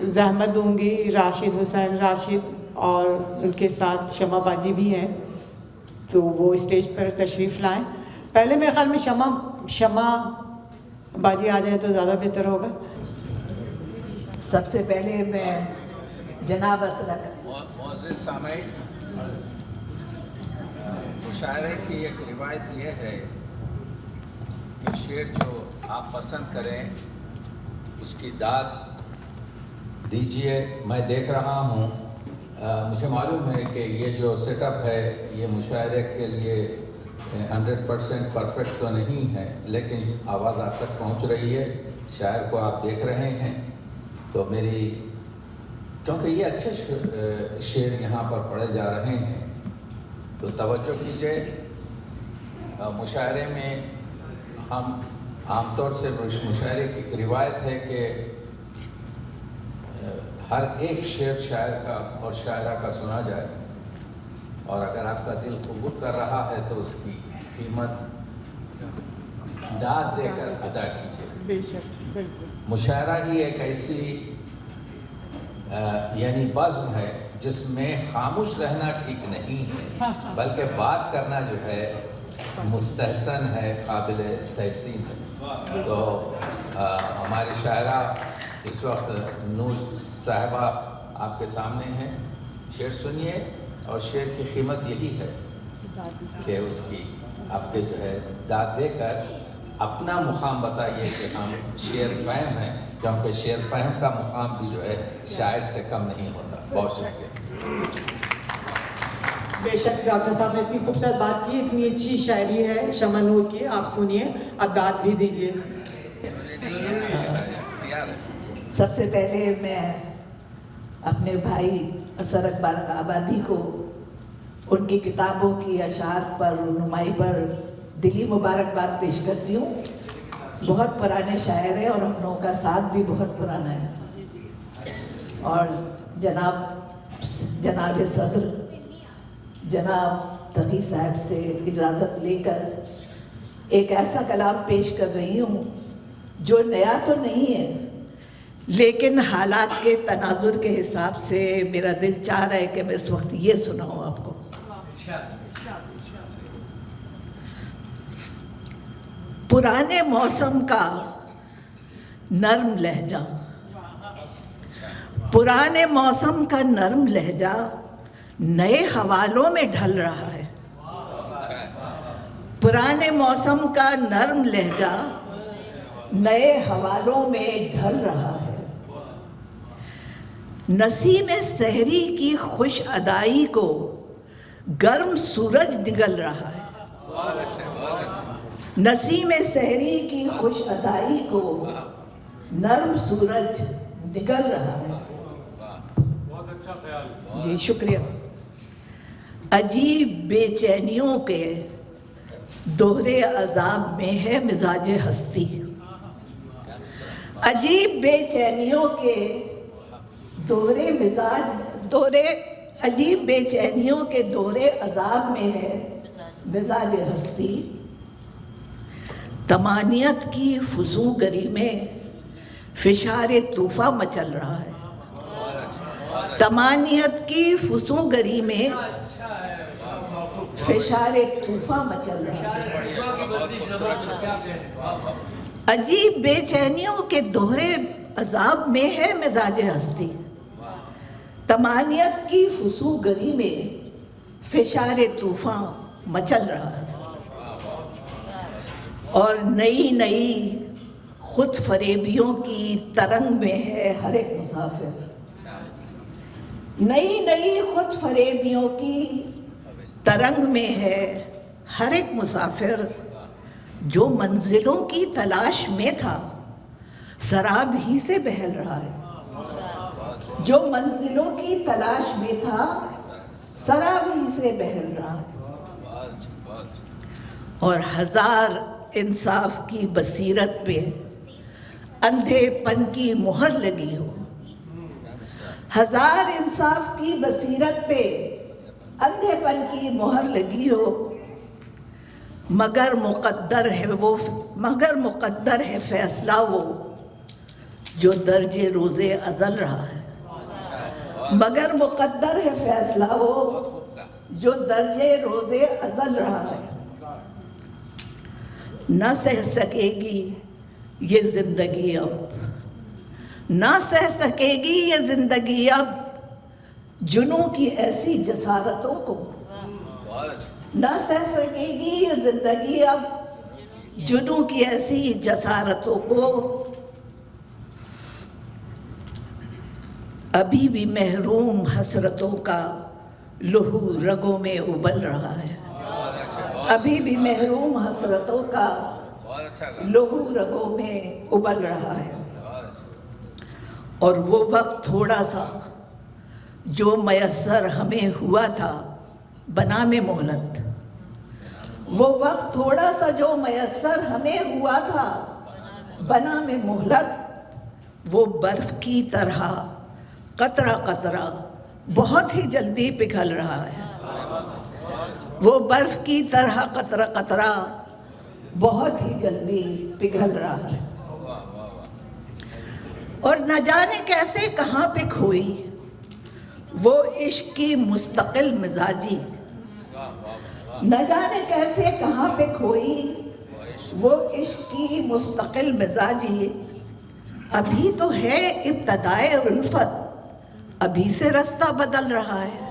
ज़हमत दूंगी राशिद हुसैन राशिद और उनके साथ शमा बाजी भी हैं, तो वो स्टेज पर तशरीफ़ लाएं। पहले मेरे ख्याल में शमा बाजी आ जाए तो ज़्यादा बेहतर होगा। सबसे पहले मैं जनाब असरक मोअज़्ज़िज़ सामईन, मुशायरे की एक रिवायत ये है कि शेर जो आप पसंद करें उसकी दाद दीजिए। मैं देख रहा हूँ, मुझे मालूम है कि ये जो सेटअप है ये मुशायरे के लिए 100% परफेक्ट तो नहीं है, लेकिन आवाज़ आप तक पहुँच रही है, शायर को आप देख रहे हैं। तो मेरी, क्योंकि ये अच्छे शेर यहाँ पर पढ़े जा रहे हैं, तो तवज्जो कीजिए। मुशायरे में हम आमतौर से मुशायरे की एक रिवायत है कि हर एक शेर शायर का और शायरा का सुना जाए, और अगर आपका दिल कबूल कर रहा है तो उसकी कीमत दाद देकर अदा कीजिए। मुशायरा ही एक ऐसी यानी बज़्म है जिसमें खामोश रहना ठीक नहीं है, बल्कि बात करना जो है मुस्तहसन है, काबिल तहसीन है। तो हमारी शायरा इस वक्त नूर साहिबा आपके सामने हैं, शेर सुनिए। और शेर की कीमत यही है कि उसकी आपके जो है दाद देकर अपना मुकाम बताइए कि हम शेर फहम हैं, क्योंकि शेर फहम का मुकाम भी जो है शायर से कम नहीं होता। बहुत शुक्रिया। बेशक डॉक्टर साहब ने इतनी खूबसूरत बात की, इतनी अच्छी शायरी है शमा नूर की, आप सुनिए, अब दाद भी दीजिए। सबसे पहले मैं अपने भाई असर अकबर आबादी को उनकी किताबों की अशार पर रुनुमाई पर दिली मुबारकबाद पेश करती हूँ। बहुत पुराने शायर हैं और अपनों का साथ भी बहुत पुराना है। और जनाब सदर जनाब तकी साहब से इजाज़त लेकर एक ऐसा कलाम पेश कर रही हूँ जो नया तो नहीं है, लेकिन हालात के तनाजुर के हिसाब से मेरा दिल चाह रहा है कि मैं इस वक्त ये सुनाऊँ आपको। पुराने मौसम का नर्म लहजा, पुराने मौसम का नर्म लहजा नए हवालों में ढल रहा है। पुराने मौसम का नर्म लहजा नए हवालों में ढल रहा है। नसीम सहरी की खुश अदाई को गर्म सूरज निगल रहा है। नसीम सहरी की खुश अदाई को नर्म सूरज निगल रहा है। बहुत अच्छा ख्याल। जी शुक्रिया। अजीब बेचैनियों के दोहरे अजाब में है मिजाज हस्ती। अजीब बेचैनियों के अजीब बेचैनियों के दोहरे अजाब में है मिजाज हस्ती। तमानियत की फुसूगरी में फिशारे तूफा मचल रहा है। तमानियत की फुसूगरी में फिशारे तूफा मचल रहा है। अजीब बेचैनियों के दोहरे अजाब में है मिजाज हस्ती। तमानियत की फुसूगरी में फिशारे तूफा मचल रहा है। और नई नई खुद फरेबियों की तरंग में है हर एक मुसाफिर। नई नई खुद फरेबियों की तरंग में है हर एक मुसाफिर जो मंजिलों की तलाश में था, शराब ही से बहल रहा है। जो मंजिलों की तलाश में था, शराब ही से बहल रहा है। और हजार इंसाफ की बसीरत पे अंधेपन की मुहर लगी हो, हजार इंसाफ की बसीरत पे अंधेपन की मुहर लगी हो, मगर मुक़द्दर है फैसला वो जो दर्जे रोज़े अज़ल रहा है। मगर मुक़द्दर है फैसला वो जो दर्जे रोज़े अज़ल रहा है। न सह सकेगी ये ज़िंदगी अब, न सह सकेगी ये ज़िंदगी अब जुनूं की ऐसी जसारतों को। न सह सकेगी ये ज़िंदगी अब जुनूं की ऐसी जसारतों को। अभी भी महरूम हसरतों का लहू रगों में उबल रहा है। अभी भी महरूम हसरतों का लहू रगों में उबल रहा है। और वो वक्त थोड़ा सा जो मयस्सर हमें हुआ था बना में मोहलत, वो वक्त थोड़ा सा जो मयस्सर हमें हुआ था बना में मोहलत, वो बर्फ की तरह कतरा कतरा बहुत ही जल्दी पिघल रहा है। वो बर्फ की तरह कतरा कतरा बहुत ही जल्दी पिघल रहा है। और न जाने कैसे कहाँ पे खोई वो इश्क की मुस्तकिल मिजाजी, न जाने कैसे कहाँ पे खोई वो इश्क की मुस्तकिल मिजाजी। अभी तो है इब्तदाए उल्फत, अभी से रास्ता बदल रहा है।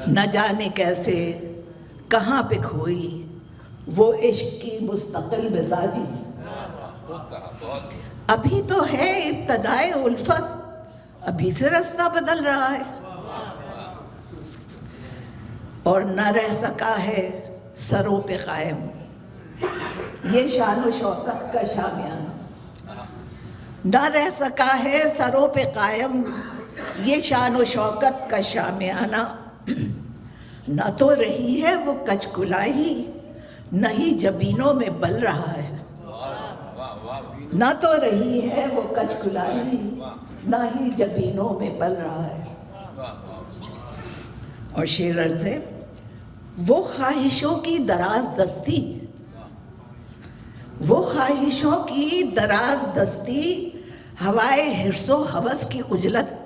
न जाने कैसे कहाँ पे खोई वो इश्क की मुस्तकिल मिजाजी। अभी तो है इब्तदाए उल्फत, अभी से रास्ता बदल रहा है। और न रह सका है सरों पे कायम ये शान व शौकत का शामियाना। न रह सका है सरों पे कायम ये शान व शौकत का शामियाना। न तो रही है वो कचकुलाही, न ही जबीनों में बल रहा है। न तो रही है वो कचकुलाही, न ही जबीनों में बल रहा है। और शेर अर्ज़ है, वो ख्वाहिशों की दराज दस्ती, वो ख्वाहिशों की दराज दस्ती, हवाए हिर्सो हवस की उजलत।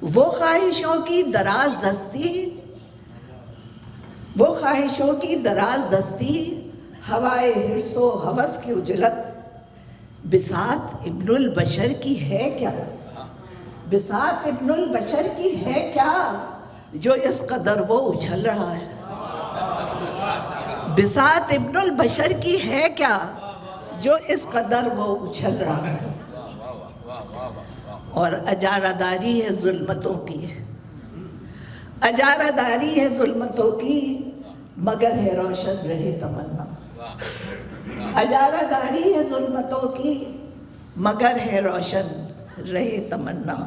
वो ख्वाहिशों की दराज दस्ती, वो ख्वाहिशों की दराज दस्ती, हवाए हिर्सो हवस की उजलत। बिसात इब्नुल बशर की है क्या, बिसात इब्नुल बशर की है क्या जो इस कदर वो उछल रहा है। बिसात इब्नुल बशर की है क्या जो इस कदर वो उछल रहा है। और अजारादारी है जुल्मतों की, अजारादारी है जुल्मतों की, मगर है रोशन रहे तमन्ना। अजारादारी है जुल्मतों की, मगर है रोशन रहे तमन्ना।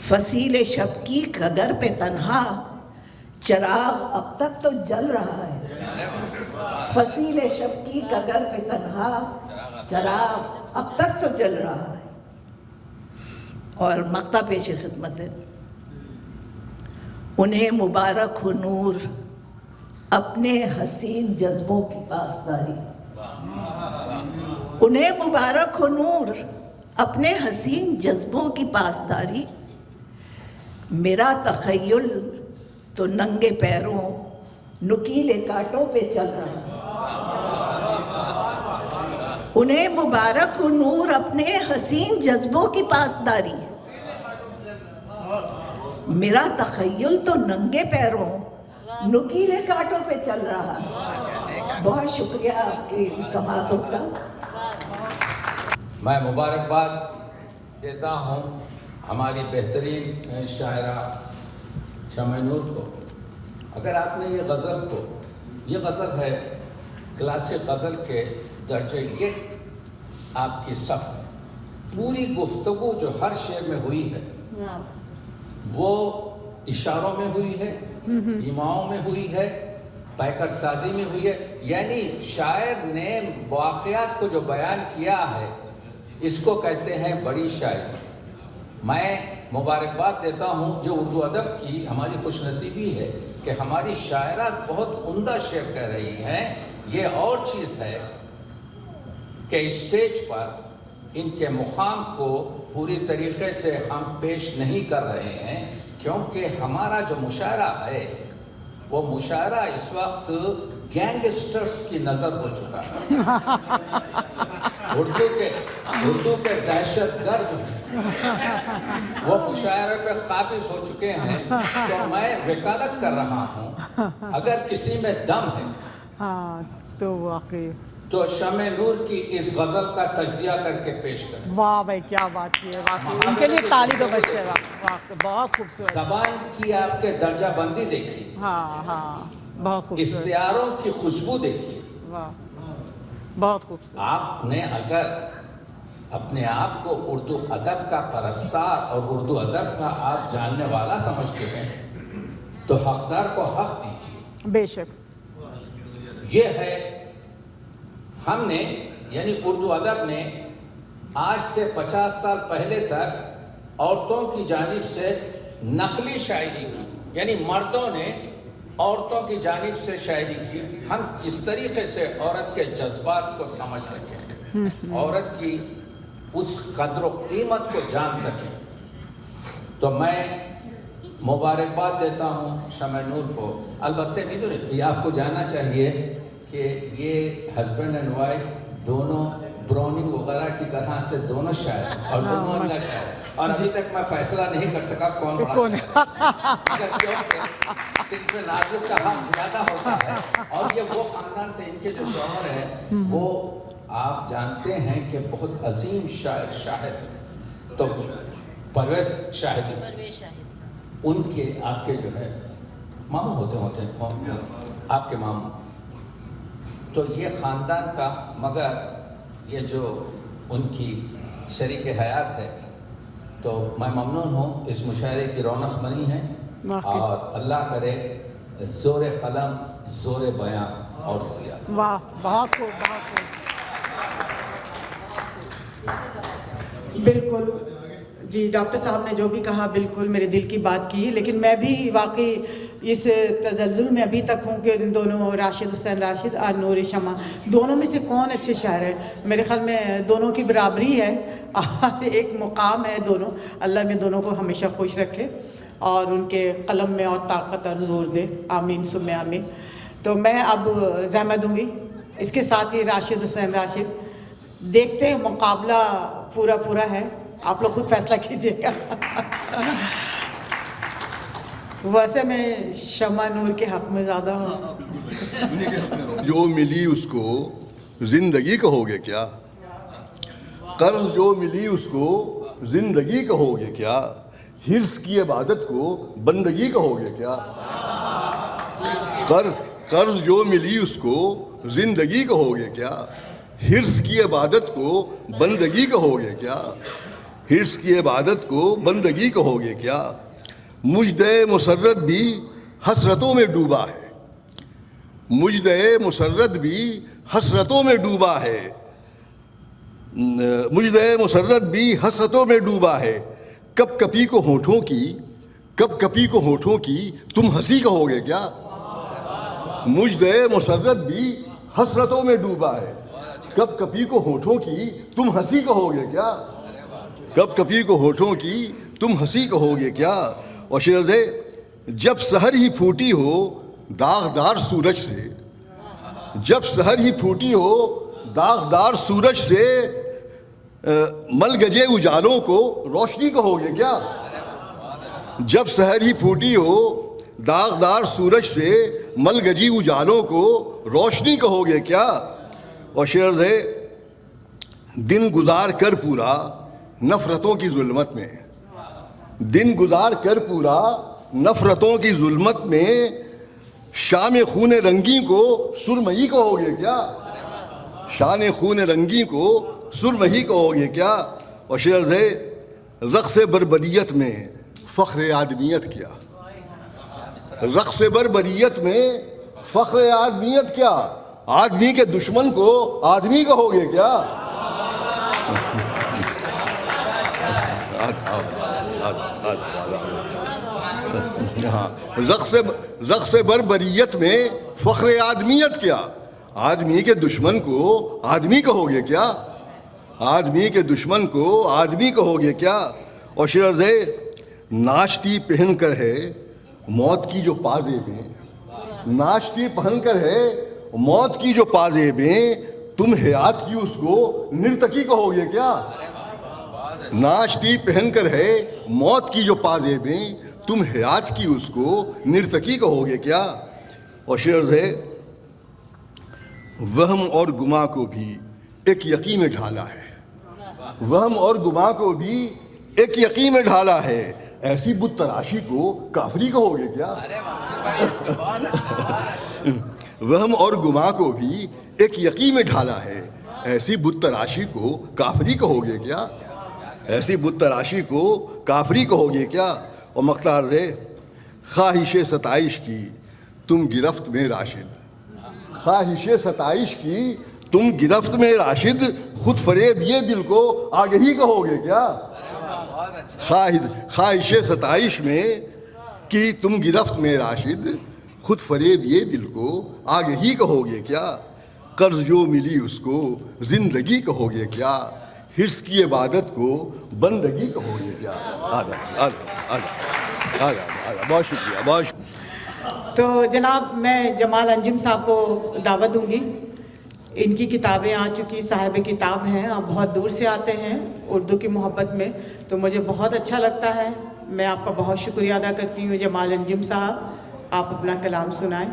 फसीले शब की कगर पे तन्हा चराग अब तक तो जल रहा है। फसीले शब की कगर पे तन्हा चराग अब तक तो जल रहा है। और मक्ता पेश खिदमत है, उन्हें मुबारक हो नूर अपने हसीन जज्बों की पासदारी। उन्हें मुबारक हो नूर अपने हसीन जज्बों की पासदारी। मेरा तखय्युल तो नंगे पैरों नुकीले कांटों पे चल रहा है। उन्हें मुबारक हो नूर अपने हसीन जज्बों की पासदारी। मेरा तखय्युल तो नंगे पैरों नुकीले कांटों पे चल रहा है। बहुत शुक्रिया आपकी समातों का। मैं मुबारकबाद देता हूँ हमारी बेहतरीन शायरा शम्स नूर को। अगर आपने ये गज़ल है क्लासिक गज़ल के दर्जे ये आपकी सफ़ है। पूरी गुफ्तगू जो हर शेर में हुई है वो इशारों में हुई है, इमाओं में हुई है, पैकर साजी में हुई है। यानी शायर ने वाक़यात को जो बयान किया है इसको कहते हैं बड़ी शायरी। मैं मुबारकबाद देता हूँ जो उर्दू अदब की हमारी खुशनसीबी है कि हमारी शायरा बहुत उम्दा शेर कह रही हैं। ये और चीज़ है कि स्टेज पर इनके मुकाम को पूरी तरीके से हम पेश नहीं कर रहे हैं, क्योंकि हमारा जो मुशायरा है वो मुशायरा इस वक्त गैंगस्टर्स की नज़र हो चुका है। उर्दू के दहशतगर्द वो मुशायरे पे काबिज हो चुके हैं। तो मैं वकालत कर रहा हूँ अगर किसी में दम है तो वाकई तो शम्स नूर की इस गज़ल का तज्जिया करके पेश करें। वाह भाई क्या बात की है, वाकई उनके लिए ताली दो बच्चे। वाकई बहुत खूबसूरत। ज़बान की आपके दर्जा बंदी देखी, हाँ हाँ बहुत खूबसूरत। इख्तियारों की खुशबू देखी। वाह बहुत खूबसूरत। आपने अगर अपने आप को उर्दू अदब का परस्तार और उर्दू अदब का आप जानने वाला समझते हैं तो हकदार को हक दीजिए। बेशक ये है हमने यानी उर्दू अदब ने आज से 50 साल पहले तक औरतों की जानिब से नकली शायरी की, यानी मर्दों ने औरतों की जानिब से शायरी की। हम किस तरीके से औरत के जज्बात को समझ सकें, औरत की उस कद्र व कीमत को जान सकें। तो मैं मुबारकबाद देता हूँ शम्स नूर को। अलबत्ते नहीं, ये आपको जानना चाहिए कि ये हस्बैंड एंड वाइफ दोनों ब्राउनिंग वगैरह की तरह से दोनों शायर और दोनों अल्लाह शायर। और अभी तक मैं फैसला नहीं कर सका कौन बड़ा शायर, क्योंकि सिर्फ नाज़िम का हक ज़्यादा होता है। और ये वो ख़ानदान से इनके जो शौहर हैं वो आप जानते हैं कि बहुत अजीम शायर तो परवेज़ शाहिद उनके आपके जो है मामू होते हैं आपके मामू। तो ये ख़ानदान का, मगर ये जो उनकी शरीक हयात है तो मैं ममनून हूँ। इस मुशायरे की रौनक बनी है और अल्लाह करे ज़ोर क़लम ज़ोर बयां और ज़ियादा। वाह बहुत खूब बहुत खूब। बिल्कुल जी, डॉक्टर साहब ने जो भी कहा बिल्कुल मेरे दिल की बात की। लेकिन मैं भी वाकई इस तजल्जुल में अभी तक हूँ कि इन दोनों राशिद हुसैन राशिद और नूर शमा दोनों में से कौन अच्छे शायर है। मेरे ख्याल में दोनों की बराबरी है और एक मुकाम है दोनों। अल्लाह में दोनों को हमेशा खुश रखे और उनके कलम में और ताकत और ज़ोर दे। आमीन सुम्मे आमीन। तो मैं अब ज़हमत दूँगी इसके साथ ही राशिद हुसैन राशिद। देखते हैं, मुकाबला पूरा है, आप लोग खुद फैसला कीजिएगा। वैसे मैं शम्स नूर के हक में ज़्यादा हूँ। जो मिली उसको जिंदगी कहोगे क्या, कर्ज जो मिली उसको जिंदगी कहोगे क्या, हिर्स की इबादत को बंदगी कहोगे क्या। कर्ज जो मिली उसको जिंदगी कहोगे क्या, हिर्स की इबादत को बंदगी कहोगे क्या, हिर्स की इबादत को बंदगी कहोगे क्या। मुजदे मुसर्रत भी हसरतों में डूबा है, मुजदे मुसर्रत भी हसरतों में डूबा है, मुजदे मुसर्रत भी हसरतों में डूबा है। कप कपी को होठों की, कप कपी को होठों की तुम हंसी कहोगे क्या। मुजदे मुसर्रत भी हसरतों में डूबा है, कप कपी को होठों की तुम हंसी कहोगे क्या, कप कपी को होठों की तुम हंसी कहोगे क्या। और शेर दे, जब सहर ही फूटी हो दागदार सूरज से, जब सहर ही फूटी हो दागदार सूरज से, मलगजे उजालों को रोशनी कहोगे क्या। जब सहर ही फूटी हो दागदार सूरज से, मलगजी उजालों को रोशनी कहोगे क्या। और शेर दे, दिन गुजार कर पूरा नफरतों की जुल्मत में, दिन गुजार कर पूरा नफरतों की जुल्मत में, शाम खून रंगी को सुरमई कहोगे क्या? शान खून रंगी को सुरमई कहोगे क्या? और शेर है रक़्स बरबरियत में फ़ख्र आदमियत क्या? रक़्स बरबरियत में फ़ख्र आदमियत क्या? आदमी के दुश्मन को आदमी कहोगे क्या? हाँ, रक़्स बरबरियत में फ़ख्र आदमियत क्या? आदमी के दुश्मन को आदमी कहोगे क्या? आदमी के दुश्मन को आदमी कहोगे क्या? और शेर है नाश्ती पहन कर है मौत की जो पाजेबें, नाश्ती पहन कर है मौत की जो पाजेबें, तुम हयात की उसको नर्तकी कहोगे क्या? नाश्ती पहन कर है मौत की जो पाजेबें, तुम हयात की उसको नर्तकी कहोगे क्या? और शेर है वहम और गुमा को भी एक यकीन में ढाला है, वहम और गुमा को भी एक यकीन में ढाला है, ऐसी बुत तराशी को काफरी कहोगे क्या? वहम और गुमा को भी एक यकीन में ढाला है, ऐसी बुत तराशी को काफरी कहोगे क्या? ऐसी बुत तराशी को काफरी कहोगे क्या? और मख्तार है ख्वाहिश सताइश की तुम गिरफ्त में राशिद, ख्वाहिश सताइश की तुम गिरफ्त में राशिद, खुद फरेब ये दिल को आगही कहोगे क्या? ख्वाहिश सताइश में कि तुम गिरफ्त में राशिद, खुद फरेब ये दिल को आगही कहोगे क्या? कर्ज जो मिली उसको जिंदगी कहोगे क्या? हिर्स की इबादत को बंदगी कहोगे क्या? आदा आदा आदा आदा आदा, बहुत शुक्रिया, बहुत शुक्रिया। तो जनाब मैं जमाल अंजुम साहब को दावत दूंगी। इनकी किताबें आ चुकी, साहिब किताब हैं, आप बहुत दूर से आते हैं उर्दू की मोहब्बत में, तो मुझे बहुत अच्छा लगता है। मैं आपका बहुत शुक्रिया अदा करती हूँ जमाल अंजुम साहब, आप अपना कलाम सुनाएं।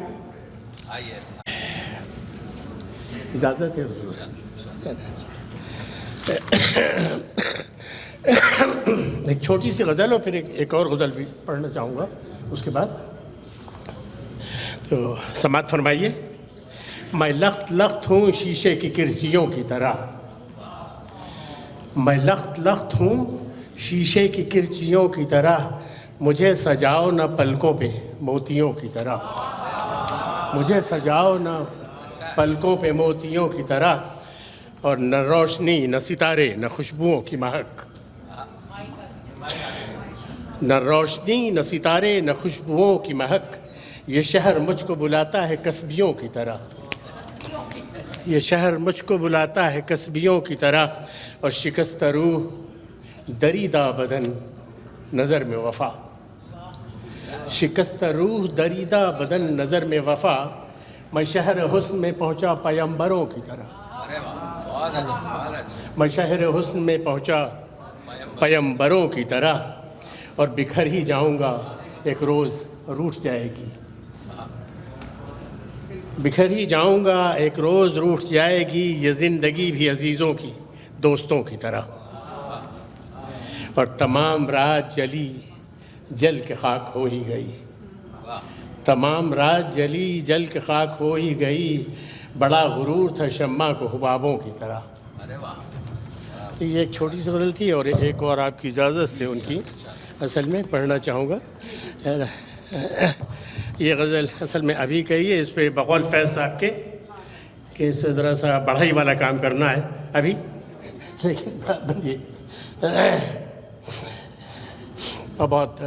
इजाज़त है? एक छोटी सी गज़ल और फिर एक और गज़ल भी पढ़ना चाहूँगा उसके बाद। तो समात फरमाइए। मैं लख्त लख्त हूँ शीशे की किरचियों की तरह, मैं लख्त लख्त हूँ शीशे की किरचियों की तरह, मुझे सजाओ न पलकों पे मोतियों की तरह, मुझे सजाओ न पलकों पे मोतियों की तरह, और न रोशनी न सितारे न खुशबुओं की महक, न रोशनी न सितारे न खुशबुओं की महक, ये शहर मुझको बुलाता है कस्बियों की तरह, ये शहर मुझको बुलाता है कस्बियों की तरह, और शिकस्त रूह दरीदा बदन नज़र में वफ़ा, शिकस्त रूह दरीदा बदन नज़र में वफ़ा, मैं शहर हुस्न में पहुँचा पैगंबरों की तरह, मैं शहर हुस्न में पहुँचा पैगंबरों की तरह, और बिखर ही जाऊँगा एक रोज़ रूठ जाएगी, बिखर ही जाऊँगा एक रोज़ रूठ जाएगी, ये ज़िंदगी भी अजीज़ों की दोस्तों की तरह, और तमाम रात जली जल के खाक हो ही गई, तमाम रात जली जल के खाक हो ही गई, बड़ा गुरूर था शम्मा को हुबाबों की तरह। तो ये एक छोटी सी गज़ल थी, और एक और आपकी इजाज़त से उनकी असल में पढ़ना चाहूँगा। ये गज़ल असल में अभी कही है, इस पर बकौल फैज़ साहब के कि इस पर ज़रा सा बढ़ाई वाला काम करना है अभी, लेकिन ये और बहुत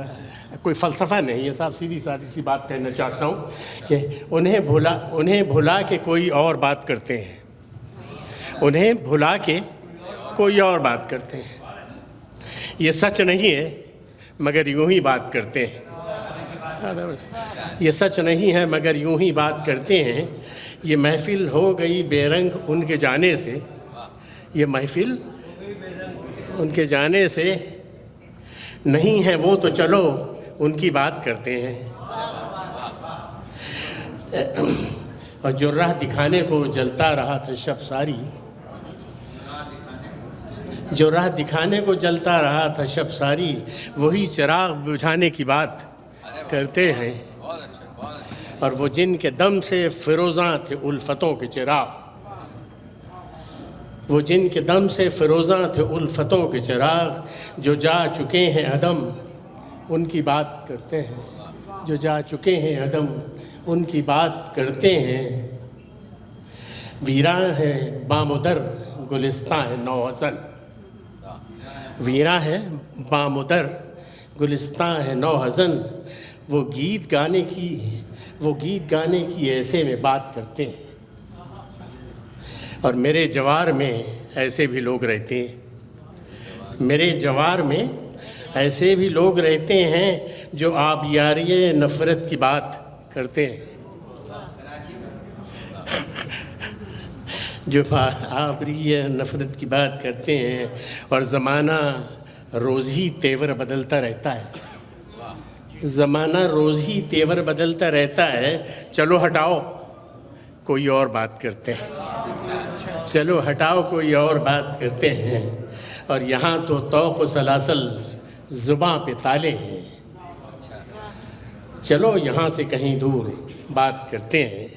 कोई फ़लसफ़ा नहीं है साहब, सीधी सादी सी बात कहना चाहता हूँ कि उन्हें भुला के कोई और बात करते हैं, उन्हें भुला के कोई और बात करते हैं, ये सच नहीं है मगर यूं ही बात करते हैं, ये सच नहीं है मगर यूं ही बात करते हैं, ये महफ़िल हो गई बेरंग उनके जाने से, ये महफ़िल उनके जाने से, नहीं है वो तो चलो उनकी बात करते हैं, और जो राह दिखाने को जलता रहा था शब सारी, جو راہ دکھانے کو جلتا رہا تھا شب ساری، وہی چراغ بجھانے کی بات کرتے ہیں، اور وہ جن کے دم سے فروزاں تھے الفتوں کے چراغ، وہ جن کے دم سے فروزاں تھے الفتوں کے چراغ، جو جا چکے ہیں عدم ان کی بات کرتے ہیں، جو جا چکے ہیں عدم ان کی بات کرتے ہیں۔ ویراں ہے بامدر گلستان نوحزن، ویراں ہے بامدر گلستان ہے نوحزن، وہ گیت گانے کی ایسے میں بات کرتے ہیں۔ اور میرے جوار میں ایسے بھی لوگ رہتے ہیں، میرے جوار میں ایسے بھی لوگ رہتے ہیں جو آبیاری نفرت کی بات کرتے ہیں، جو آبری نفرت کی بات کرتے ہیں، اور زمانہ روز ہی تیور بدلتا رہتا ہے، زمانہ روز ہی تیور بدلتا رہتا ہے۔ چلو ہٹاؤ کوئی اور بات کرتے ہیں، چلو ہٹاؤ کوئی اور بات کرتے ہیں، اور یہاں تو طوق و سلاسل زباں پہ تالے ہیں، چلو یہاں سے کہیں دور بات کرتے ہیں،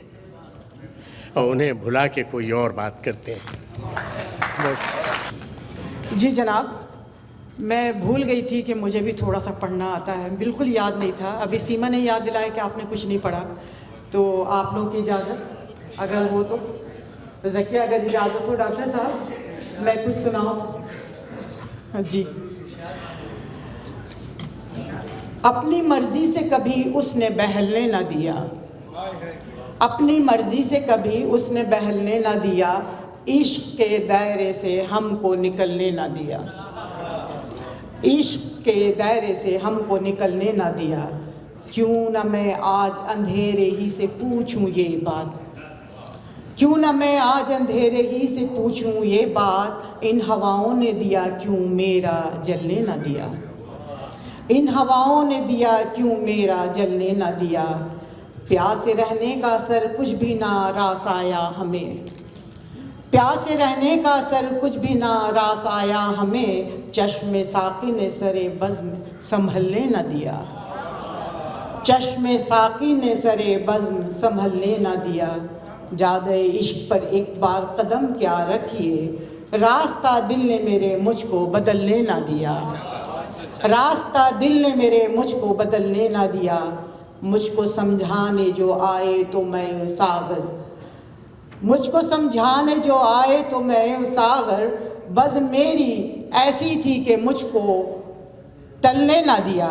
اور انہیں بھلا کے کوئی اور بات کرتے ہیں۔ جی جناب، میں بھول گئی تھی کہ مجھے بھی تھوڑا سا پڑھنا آتا ہے، بالکل یاد نہیں تھا، ابھی سیما نے یاد دلایا کہ آپ نے کچھ نہیں پڑھا، تو آپ لوگوں کی اجازت اگر ہو تو، ذکیہ اگر اجازت ہو ڈاکٹر صاحب میں کچھ سناؤں؟ جی۔ اپنی مرضی سے کبھی اس نے بہلنے نہ دیا، اپنی مرضی سے کبھی اس نے بہلنے نہ دیا، عشق کے دائرے سے ہم کو نکلنے نہ دیا، عشق کے دائرے سے ہم کو نکلنے نہ دیا۔ کیوں نہ میں آج اندھیرے ہی سے پوچھوں یہ بات، کیوں نہ میں آج اندھیرے ہی سے پوچھوں یہ بات، ان ہواؤں نے دیا کیوں میرا جلنے نہ دیا، ان ہواؤں نے دیا کیوں میرا جلنے نہ دیا۔ پیاسے رہنے کا اثر کچھ بھی نہ راس آیا ہمیں، پیاسے رہنے کا اثر کچھ بھی نہ راس آیا ہمیں، چشم ساقی نے سر بزم سنبھلنے نہ دیا، چشم ساقی نے سر بزم سنبھلنے نہ دیا۔ جادہ عشق پر ایک بار قدم کیا رکھیے، راستہ دل نے میرے مجھ کو بدلنے نہ دیا، راستہ دل نے میرے مجھ کو بدلنے نہ دیا۔ مجھ کو سمجھانے جو آئے تو میں ساغر، مجھ کو سمجھانے جو آئے تو میں ساغر، بزم میری ایسی تھی کہ مجھ کو ٹلنے نہ دیا۔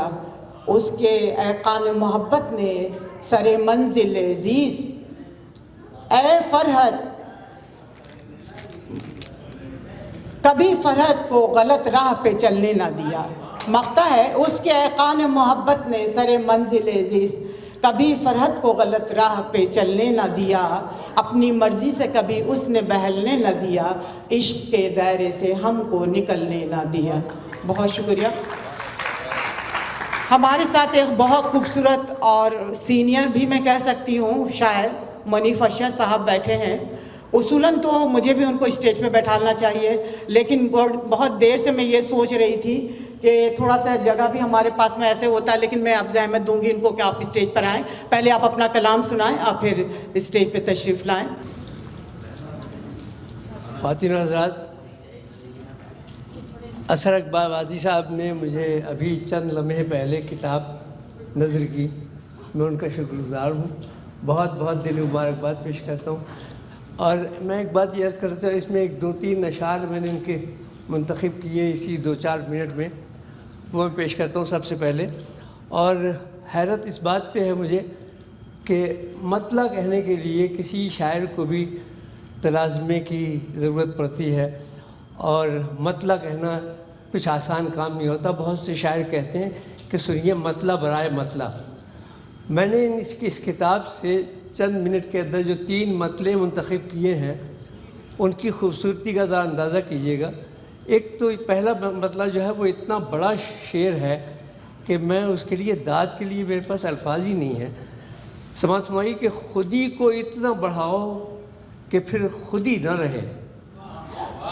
اس کے ایقان محبت نے سر منزل عزیز، اے فرحت کبھی فرحت کو غلط راہ پہ چلنے نہ دیا۔ مقطع ہے، اس کے ایقان محبت نے سر منزل عزیز، کبھی فرحت کو غلط راہ پہ چلنے نہ دیا، اپنی مرضی سے کبھی اس نے بہلنے نہ دیا، عشق کے دائرے سے ہم کو نکلنے نہ دیا۔ بہت شکریہ۔ ہمارے ساتھ ایک بہت خوبصورت اور سینئر بھی میں کہہ سکتی ہوں شاعر منیف اشرف صاحب بیٹھے ہیں۔ اصولاً تو مجھے بھی ان کو اسٹیج پہ بیٹھانا چاہیے، لیکن بہت دیر سے میں یہ سوچ رہی تھی کہ تھوڑا سا جگہ بھی ہمارے پاس میں ایسے ہوتا ہے، لیکن میں اب زحمت دوں گی ان کو کہ آپ اسٹیج پر آئیں، پہلے آپ اپنا کلام سنائیں، آپ پھر اسٹیج پہ تشریف لائیں۔ خواتین و حضرات، اثر اقبال وادی صاحب نے مجھے ابھی چند لمحے پہلے کتاب نظر کی، میں ان کا شکر گزار ہوں، بہت بہت دلی مبارکباد پیش کرتا ہوں۔ اور میں ایک بات یہ عرض کرتا ہوں، اس میں ایک دو تین اشعار میں نے ان کے منتخب کیے اسی 2-4 منٹ میں، وہ میں پیش کرتا ہوں سب سے پہلے۔ اور حیرت اس بات پہ ہے مجھے کہ مطلع کہنے کے لیے کسی شاعر کو بھی تلازمے کی ضرورت پڑتی ہے، اور مطلع کہنا کچھ آسان کام نہیں ہوتا۔ بہت سے شاعر کہتے ہیں کہ سنیے مطلع برائے مطلع۔ میں نے اس کتاب سے چند منٹ کے اندر جو 3 مطلع منتخب کیے ہیں، ان کی خوبصورتی کا ذرا اندازہ کیجیے گا۔ ایک تو پہلا مطلع جو ہے وہ اتنا بڑا شعر ہے کہ میں اس کے لیے داد کے لیے میرے پاس الفاظ ہی نہیں ہے۔ سماعت فرمائیے کہ خودی کو اتنا بڑھاؤ کہ پھر خودی نہ رہے،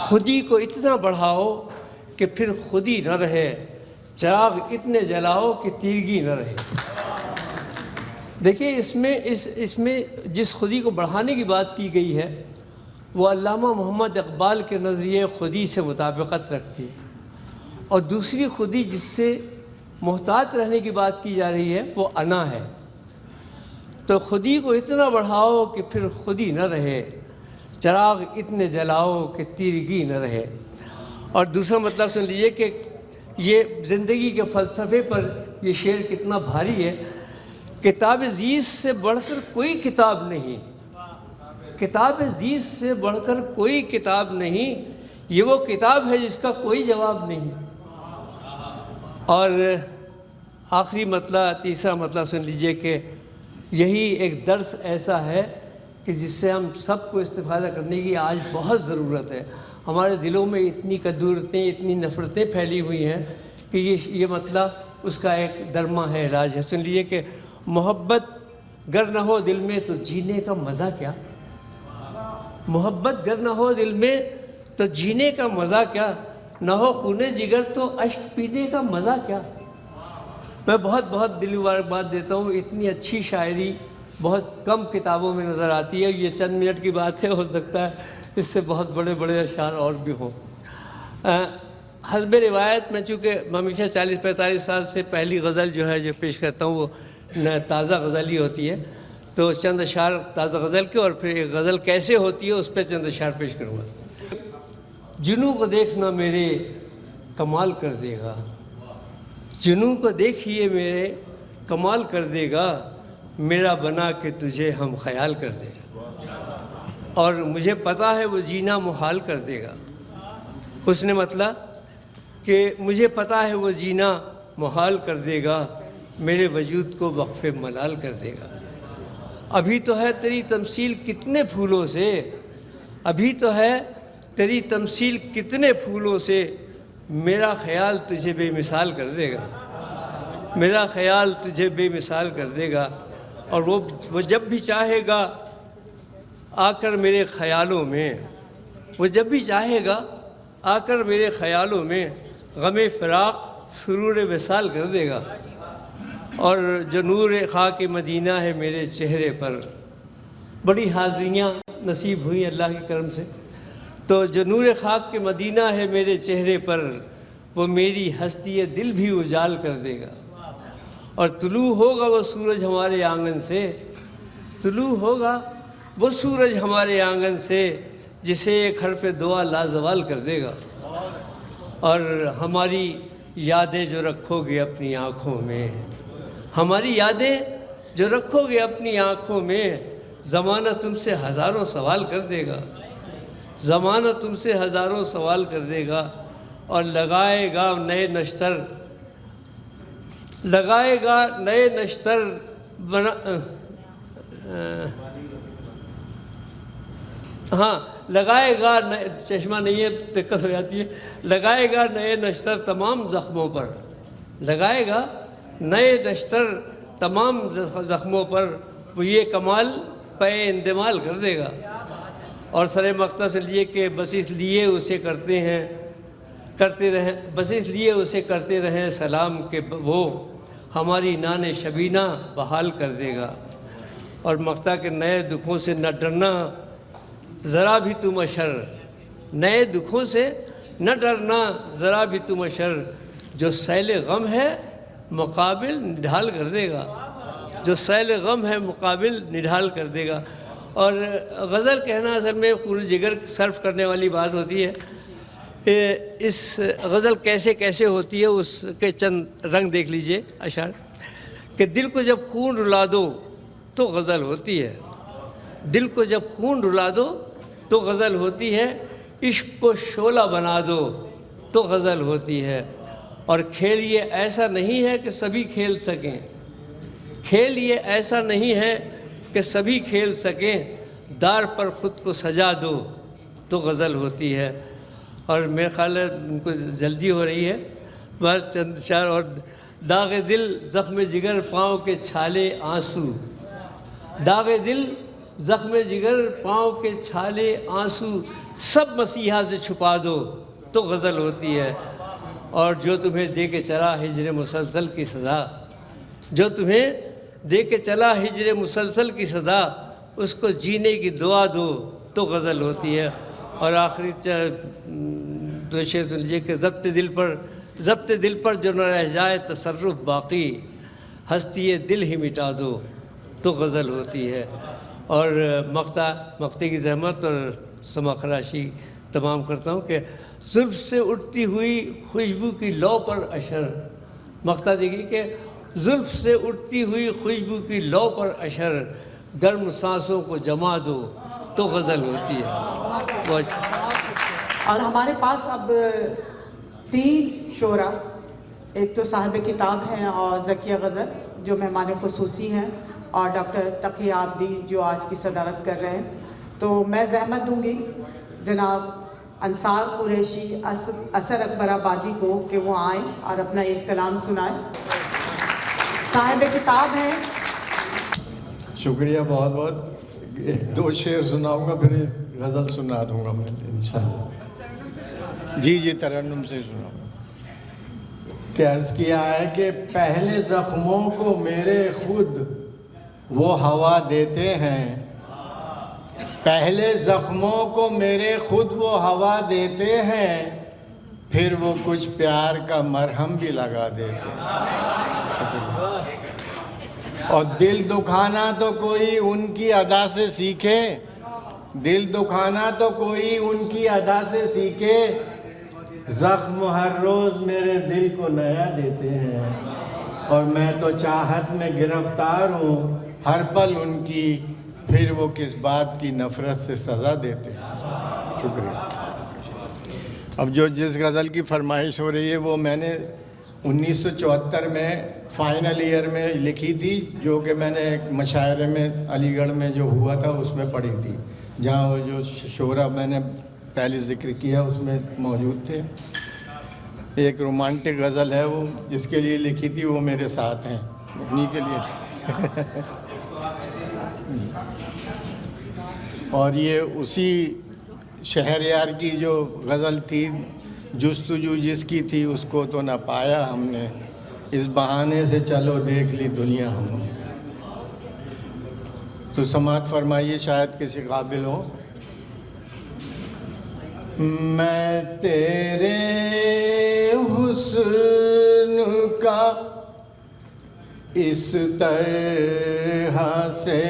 خودی کو اتنا بڑھاؤ کہ پھر خودی نہ رہے، چراغ اتنے جلاؤ کہ تیرگی نہ رہے۔ دیکھیے اس میں جس خودی کو بڑھانے کی بات کی گئی ہے وہ علامہ محمد اقبال کے نظریے خودی سے مطابقت رکھتی ہے، اور دوسری خودی جس سے محتاط رہنے کی بات کی جا رہی ہے وہ انا ہے۔ تو خودی کو اتنا بڑھاؤ کہ پھر خودی نہ رہے، چراغ اتنے جلاؤ کہ تیرگی نہ رہے۔ اور دوسرا مطلب سن لیجئے کہ یہ زندگی کے فلسفے پر یہ شعر کتنا بھاری ہے۔ کتاب عزیز سے بڑھ کر کوئی کتاب نہیں، کتاب عزیز سے بڑھ کر کوئی کتاب نہیں، یہ وہ کتاب ہے جس کا کوئی جواب نہیں۔ اور آخری مطلب، تیسرا مطلب سن لیجئے کہ یہی ایک درس ایسا ہے کہ جس سے ہم سب کو استفادہ کرنے کی آج بہت ضرورت ہے۔ ہمارے دلوں میں اتنی کدورتیں، اتنی نفرتیں پھیلی ہوئی ہیں کہ یہ مسئلہ اس کا ایک درمہ ہے، علاج ہے۔ سن لیجئے کہ محبت گر نہ ہو دل میں تو جینے کا مزہ کیا، محبت گر نہ ہو دل میں تو جینے کا مزہ کیا، نہ ہو خون جگر تو اشک پینے کا مزہ کیا۔ میں بہت دل مبارکباد دیتا ہوں، اتنی اچھی شاعری بہت کم کتابوں میں نظر آتی ہے۔ یہ چند منٹ کی بات ہے، ہو سکتا ہے اس سے بہت بڑے اشعار اور بھی ہوں۔ حسب روایت میں چونکہ ہمیشہ 40-45 سال سے پہلی غزل جو ہے جو پیش کرتا ہوں وہ تازہ غزل ہی ہوتی ہے، تو چند اشعار تازہ غزل کے اور پھر ایک غزل کیسے ہوتی ہے اس پہ چند اشعار پیش کروں گا۔ جنوں کو دیکھنا میرے کمال کر دے گا، جنوں کو دیکھیے میرے کمال کر دے گا، میرا بنا کے تجھے ہم خیال کر دے گا، اور مجھے پتہ ہے وہ جینا محال کر دے گا۔ اس نے مطلب کہ مجھے پتہ ہے وہ جینا محال کر دے گا، میرے وجود کو وقف ملال کر دے گا۔ ابھی تو ہے تیری تمثیل کتنے پھولوں سے، ابھی تو ہے تیری تمثیل کتنے پھولوں سے، میرا خیال تجھے بے مثال کر دے گا، میرا خیال تجھے بے مثال کر دے گا۔ اور وہ جب بھی چاہے گا آ کر میرے خیالوں میں، وہ جب بھی چاہے گا آ کر میرے خیالوں میں، غم فراق سرور وصال کر دے گا۔ اور جو نور خاک مدینہ ہے میرے چہرے پر، بڑی حاضریاں نصیب ہوئیں اللہ کے کرم سے، تو جو نور خاک کے مدینہ ہے میرے چہرے پر، وہ میری ہستی دل بھی اجال کر دے گا۔ اور طلوع ہوگا وہ سورج ہمارے آنگن سے، طلوع ہوگا وہ سورج ہمارے آنگن سے، جسے ایک حرف دعا لازوال کر دے گا۔ اور ہماری یادیں جو رکھو گے اپنی آنکھوں میں، ہماری یادیں جو رکھو گے اپنی آنکھوں میں، زمانہ تم سے ہزاروں سوال کر دے گا، زمانہ تم سے ہزاروں سوال کر دے گا۔ اور لگائے گا نئے نشتر، لگائے گا نئے نشتر لگائے گا چشمہ نہیں ہے دقت ہو جاتی ہے، لگائے گا نئے نشتر تمام زخموں پر، لگائے گا نئے نشتر تمام زخموں پر، وہ یہ کمال پے اندمال کر دے گا۔ اور سر مقطع سے لیے کہ بس اس لیے اسے بس اس لیے اسے کرتے رہیں سلام کہ وہ ہماری نان شبینہ بحال کر دے گا۔ اور مقطع کے نئے دکھوں سے نہ ڈرنا ذرا بھی تم اشر، نئے دکھوں سے نہ ڈرنا ذرا بھی تم اشر، جو سیل غم ہے مقابل نڈھال کر دے گا، جو سیل غم ہے مقابل نڈھال کر دے گا۔ اور غزل کہنا اصل میں خون جگر صرف کرنے والی بات ہوتی ہے۔ اس غزل کیسے ہوتی ہے اس کے چند رنگ دیکھ لیجئے اشعار، کہ دل کو جب خون رلا دو تو غزل ہوتی ہے، دل کو جب خون رلا دو تو غزل ہوتی ہے، عشق کو شعلہ بنا دو تو غزل ہوتی ہے۔ اور کھیل یہ ایسا نہیں ہے کہ سبھی کھیل سکیں، کھیل یہ ایسا نہیں ہے کہ سبھی کھیل سکیں، دار پر خود کو سجا دو تو غزل ہوتی ہے۔ اور میرے خیال ہے ان کو جلدی ہو رہی ہے، بس چند اشعار اور۔ داغ دل زخم جگر پاؤں کے چھالے آنسو، داغ دل زخم جگر پاؤں کے چھالے آنسو، سب مسیحا سے چھپا دو تو غزل ہوتی ہے۔ اور جو تمہیں دے کے چلا ہجر مسلسل کی سزا، جو تمہیں دے کے چلا ہجر مسلسل کی سزا، اس کو جینے کی دعا دو تو غزل ہوتی ہے۔ اور آخری دو شعر سن لیجیے کہ ضبط دل پر جو نہ رہ جائے تصرف باقی، ہستی دل ہی مٹا دو تو غزل ہوتی ہے۔ اور مقطع کی زحمت اور سما خراشی تمام کرتا ہوں کہ زلف سے اٹھتی ہوئی خوشبو کی لو پر اشر، مقطع دیکھیے کہ زلف سے اٹھتی ہوئی خوشبو کی لو پر اشر، گرم سانسوں کو جما دو تو غزل ہوتی ہے۔ اور ہمارے پاس اب 3 شعراء، ایک تو صاحب کتاب ہیں اور ذکیہ غزل جو مہمان خصوصی ہیں، اور ڈاکٹر تقی عابدی جو آج کی صدارت کر رہے ہیں۔ تو میں زحمت دوں گی جناب انصار قریشی اثر اکبر آبادی کو کہ وہ آئیں اور اپنا ایک کلام سنائیں۔ صاحب کتاب ہیں۔ شکریہ بہت بہت۔ 2 شعر سناؤں گا پھر غزل سنا دوں گا میں انشاءاللہ۔ جی ترنم سے سناؤں گا۔ کہ عرض کیا ہے کہ پہلے زخموں کو میرے خود وہ ہوا دیتے ہیں، پہلے زخموں کو میرے خود وہ ہوا دیتے ہیں، پھر وہ کچھ پیار کا مرہم بھی لگا دیتے ہیں۔ اور دل دکھانا تو کوئی ان کی ادا سے سیکھے، دل دکھانا تو کوئی ان کی ادا سے سیکھے، زخم ہر روز میرے دل کو نیا دیتے ہیں، اور میں تو چاہت میں گرفتار ہوں ہر پل ان کی، پھر وہ کس بات کی نفرت سے سزا دیتے ہیں۔ شکریہ۔ اب جس غزل کی فرمائش ہو رہی ہے وہ میں نے 1974 میں فائنل ایئر میں لکھی تھی، جو کہ میں نے ایک مشاعرے میں علی گڑھ میں جو ہوا تھا اس میں پڑھی تھی، جہاں وہ جو شعرا میں نے پہلے ذکر کیا اس میں موجود تھے۔ ایک رومانٹک غزل ہے وہ جس کے لیے لکھی تھی، وہ میرے ساتھ ہیں، انہی کے لیے۔ اور یہ اسی شہریار کی جو غزل تھی، جستجو جس کی تھی اس کو تو نہ پایا ہم نے، اس بہانے سے چلو دیکھ لی دنیا ہم نے۔ تو سماعت فرمائیے، شاید کسی قابل ہو۔ میں تیرے حسن کا اس طرح سے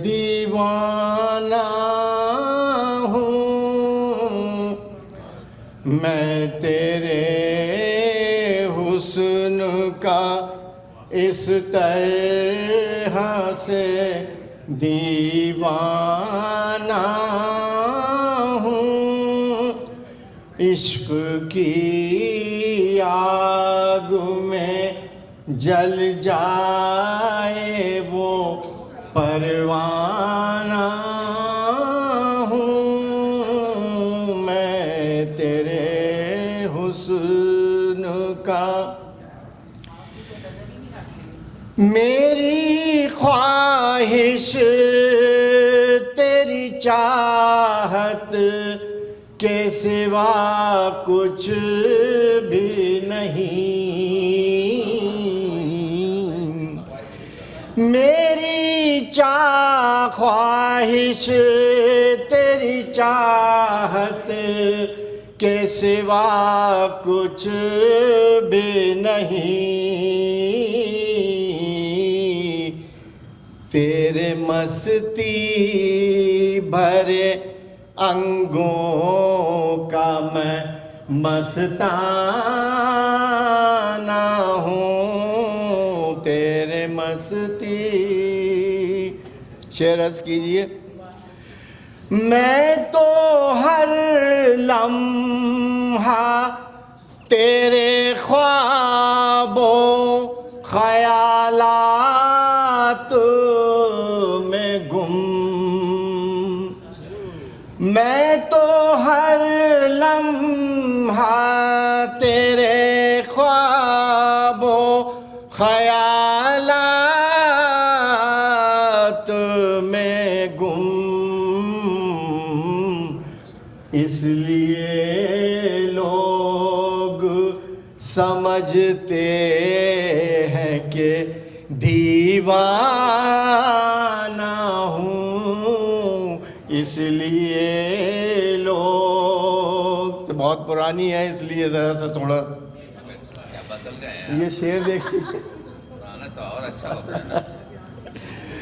دیوانہ ہوں، میں تیرے حسن کا اس طرح سے دیوانہ ہوں، عشق کی آگ میں جل جائے وہ پروانہ ہوں، میں تیرے حسن کا، میری خواہش تیری چاہت کے سوا کچھ بھی نہیں، میری خواہش تیری چاہت کے سوا کچھ بھی نہیں، تیرے مستی بھرے انگوں کا میں مستانہ ہوں، تیرے مستی۔ شعر عرض کیجئے۔ میں تو ہر لمحہ تیرے خواب و خیالات میں گم، میں تو ہر لمحہ تیرے خواب و خیالات میں گم، اس لیے لوگ سمجھتے ہیں کہ دیوانہ ہوں، اس لیے لوگ، بہت پرانی ہے اس لیے ذرا سا تھوڑا کیا بدل گئے ہیں، یہ شعر دیکھیے، پرانا تو اور اچھا ہوتا ہے نا.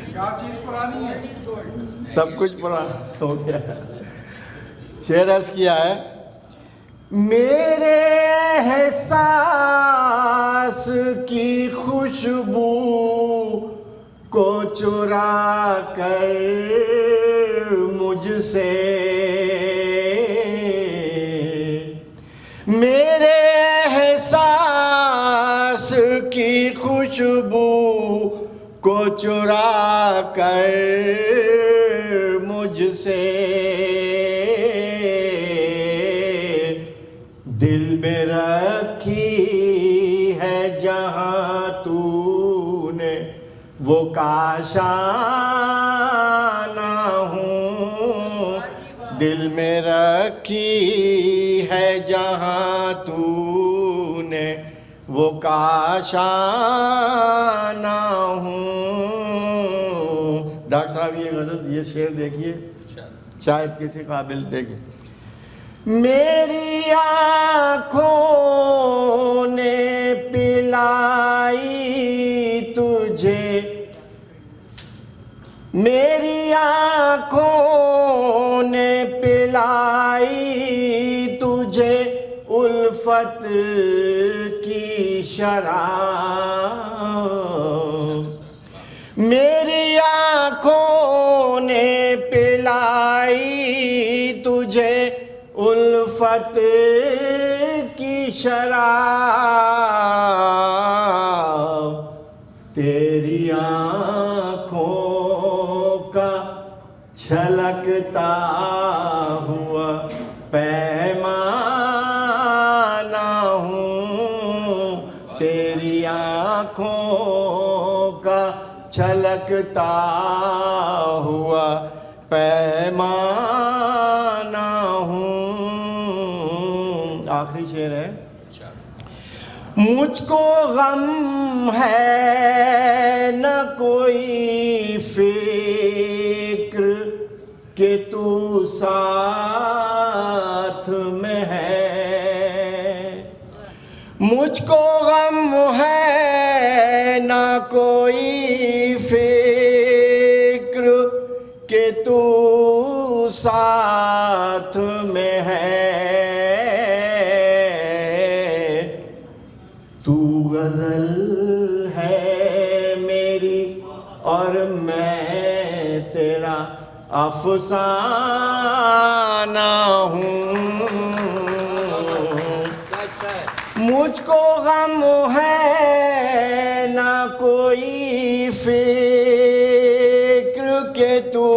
کیا چیز پرانی ہے؟ سب کچھ پرانا ہو گیا. شعر عرض کیا ہے، میرے احساس کی خوشبو کو چرا کر مجھ سے، میرے احساس کی خوشبو کو چرا کر مجھ سے، دل میں رکھی ہے جہاں تو نے وہ کاشانہ ہوں، دل میں رکھی ہے جہاں تو نے وہ کاشانہ ہوں. ڈاکٹر صاحب یہ غزل، یہ شعر دیکھیے، شاید کسی قابل دیکھیں. میری آنکھوں نے پلائی تجھے، میری آنکھوں نے پلائی تجھے الفت کی شراب، میری آنکھوں نے پلائی تجھے الفت کی شراب، تیری آنکھوں کا چھلکتا ہوا پیمانہ ہوں، تیری آنکھوں کا چھلکتا ہوا پیمانہ ہوں. آخری شعر ہے، مجھ کو غم ہے نہ کوئی فکر کہ تو ساتھ میں ہے، مجھ کو غم ہے نہ کوئی فکر کہ تو ساتھ میں ہے، تو غزل ہے میری اور میں تیرا افسانہ ہوں، مجھ کو غم ہے نہ کوئی فکر کہ تو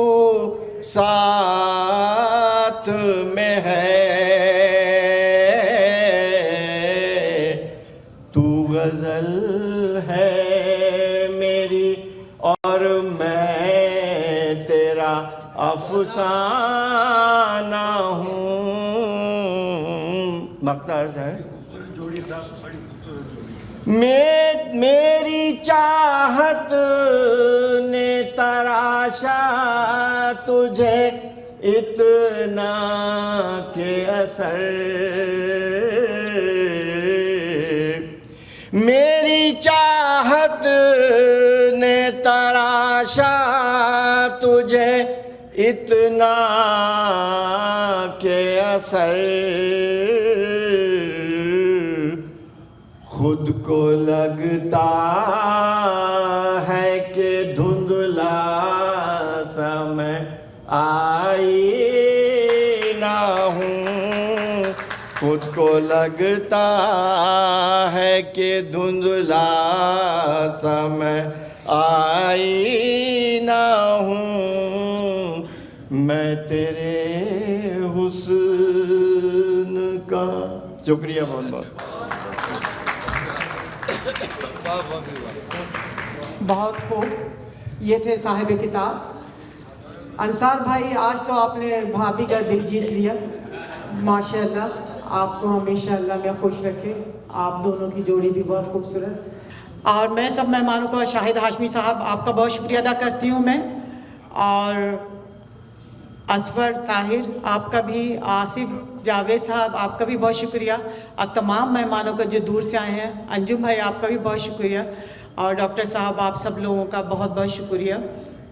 ساتھ میں ہے، تو غزل ہے میری اور میں تیرا افسانہ ہوں. مقطع ہے، میری چاہت نے تراشا تجھے اتنا کہ اثر، میری چاہت نے تراشا تجھے اتنا کہ اثر، خود کو لگتا ہے کہ دھندلا سا میں آئینہ ہوں، خود کو لگتا ہے کہ دھندلا سا میں آئینہ ہوں، میں تیرے حسن کا. شکریہ بہت بہت. بہت خوب. یہ تھے صاحب کتاب انصار بھائی. آج تو آپ نے بھابھی کا دل جیت لیا ماشاءاللہ. आपको हमेशा अल्लाह में खुश रखे। आप दोनों की जोड़ी भी बहुत खूबसूरत। और मैं सब मेहमानों का, शाहिद हाशमी साहब आपका बहुत शुक्रिया अदा करती हूँ मैं, और असफर ताहिर आपका भी, आसिफ जावेद साहब आपका भी बहुत शुक्रिया, और तमाम मेहमानों का जो दूर से आए हैं, अंजुम भाई आपका भी बहुत शुक्रिया, और डॉक्टर साहब आप सब लोगों का बहुत बहुत शुक्रिया,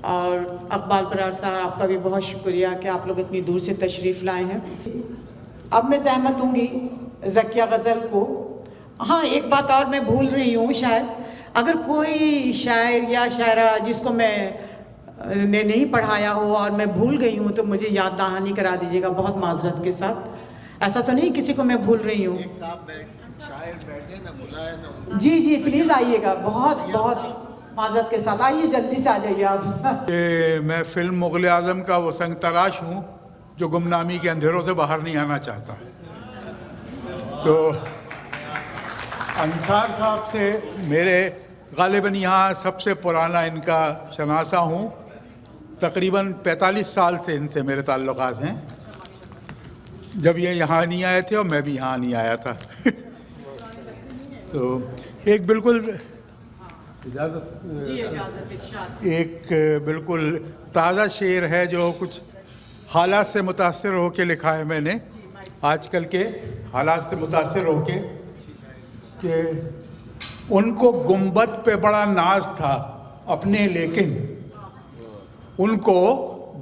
और अकबाल बरार साहब आपका भी बहुत शुक्रिया कि आप लोग इतनी दूर से तशरीफ़ लाए हैं। अब मैं ज़हमत दूंगी ज़किया गज़ल को। हाँ, एक बात और मैं भूल रही हूँ शायद, अगर कोई शायर या शायरा जिसको ने नहीं पढ़ाया हो और मैं भूल गई हूँ तो मुझे याद दहानी करा दीजिएगा, बहुत माजरत के साथ। ऐसा तो नहीं किसी को मैं भूल रही हूँ। जी जी प्लीज़ आइएगा, बहुत बहुत माजरत के साथ आइए, जल्दी से आ जाइए आप। मैं फिल्म मुग़ल आज़म का वो संग तराश हूँ जो गुमनामी के अंधेरों से बाहर नहीं आना चाहता। तो अंसार साहब से मेरे गालिबन यहाँ सबसे पुराना इनका शनासा हूँ, तकरीबन 45 साल से इनसे मेरे ताल्लुकात हैं। जब ये यहाँ नहीं आए थे और मैं भी यहाँ नहीं आया था। तो एक बिल्कुल एक बिल्कुल ताज़ा शेर है जो कुछ हालात से मुतासिर होकर लिखा है मैंने, आजकल के हालात से मुतासिर होके, कि उनको गुंबद पे बड़ा नाज था अपने, लेकिन उनको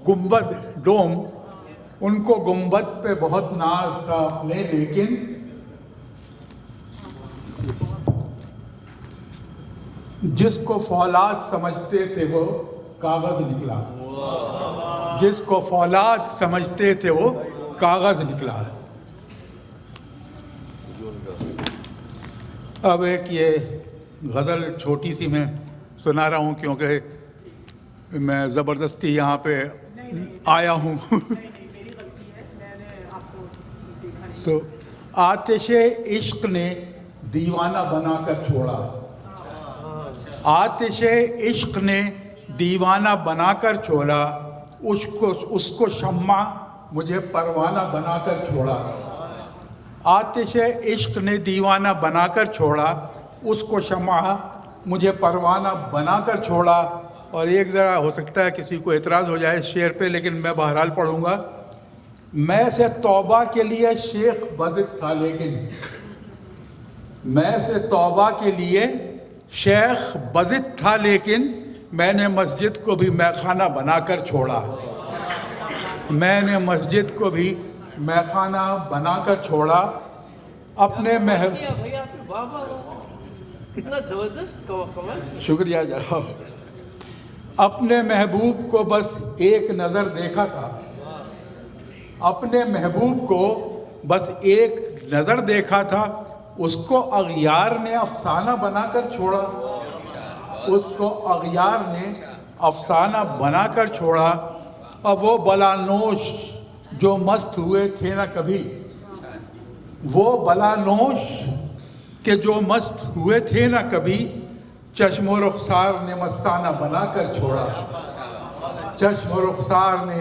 गुंबद डोम, उनको गुंबद पे बहुत नाज था अपने, लेकिन जिसको फौलाद समझते थे वो कागज निकला, जिसको फौलाद समझते थे वो कागज निकला। अब एक ये गज़ल छोटी सी मैं सुना रहा हूँ क्योंकि मैं ज़बरदस्ती यहाँ पे आया हूँ। सो आतिशे इश्क ने दीवाना बनाकर छोड़ा, आतिशे इश्क ने दीवाना बनाकर छोड़ा, उसको शम्मा मुझे परवाना बनाकर छोड़ा। आतिशे इश्क ने दीवाना बनाकर छोड़ा, उसको शम्मा मुझे परवाना बनाकर छोड़ा। और एक ज़रा हो सकता है किसी को एतराज़ हो जाए शेर पे, लेकिन मैं बहरहाल पढ़ूँगा। मैं से तौबा के लिए शेख बज़िद था, लेकिन मैं से तौबा के लिए शेख बज़िद था, लेकिन मैंने मस्जिद को भी मैखाना बनाकर छोड़ा, मैंने मस्जिद को भी मैखाना बनाकर छोड़ा। अपने कितना जबरदस्त, शुक्रिया जनाब। अपने महबूब को बस एक नज़र देखा था, अपने महबूब को बस एक नज़र देखा था, उसको अगियार ने अफसाना बनाकर छोड़ा, उसको अगियार ने अफसाना बनाकर छोड़ा। और वो बलानोश जो मस्त हुए थे ना कभी, वो बलानोश के जो मस्त हुए थे ना कभी, चश्म रुखसार ने मस्ताना बनाकर छोड़ा, चश्म रुखसार ने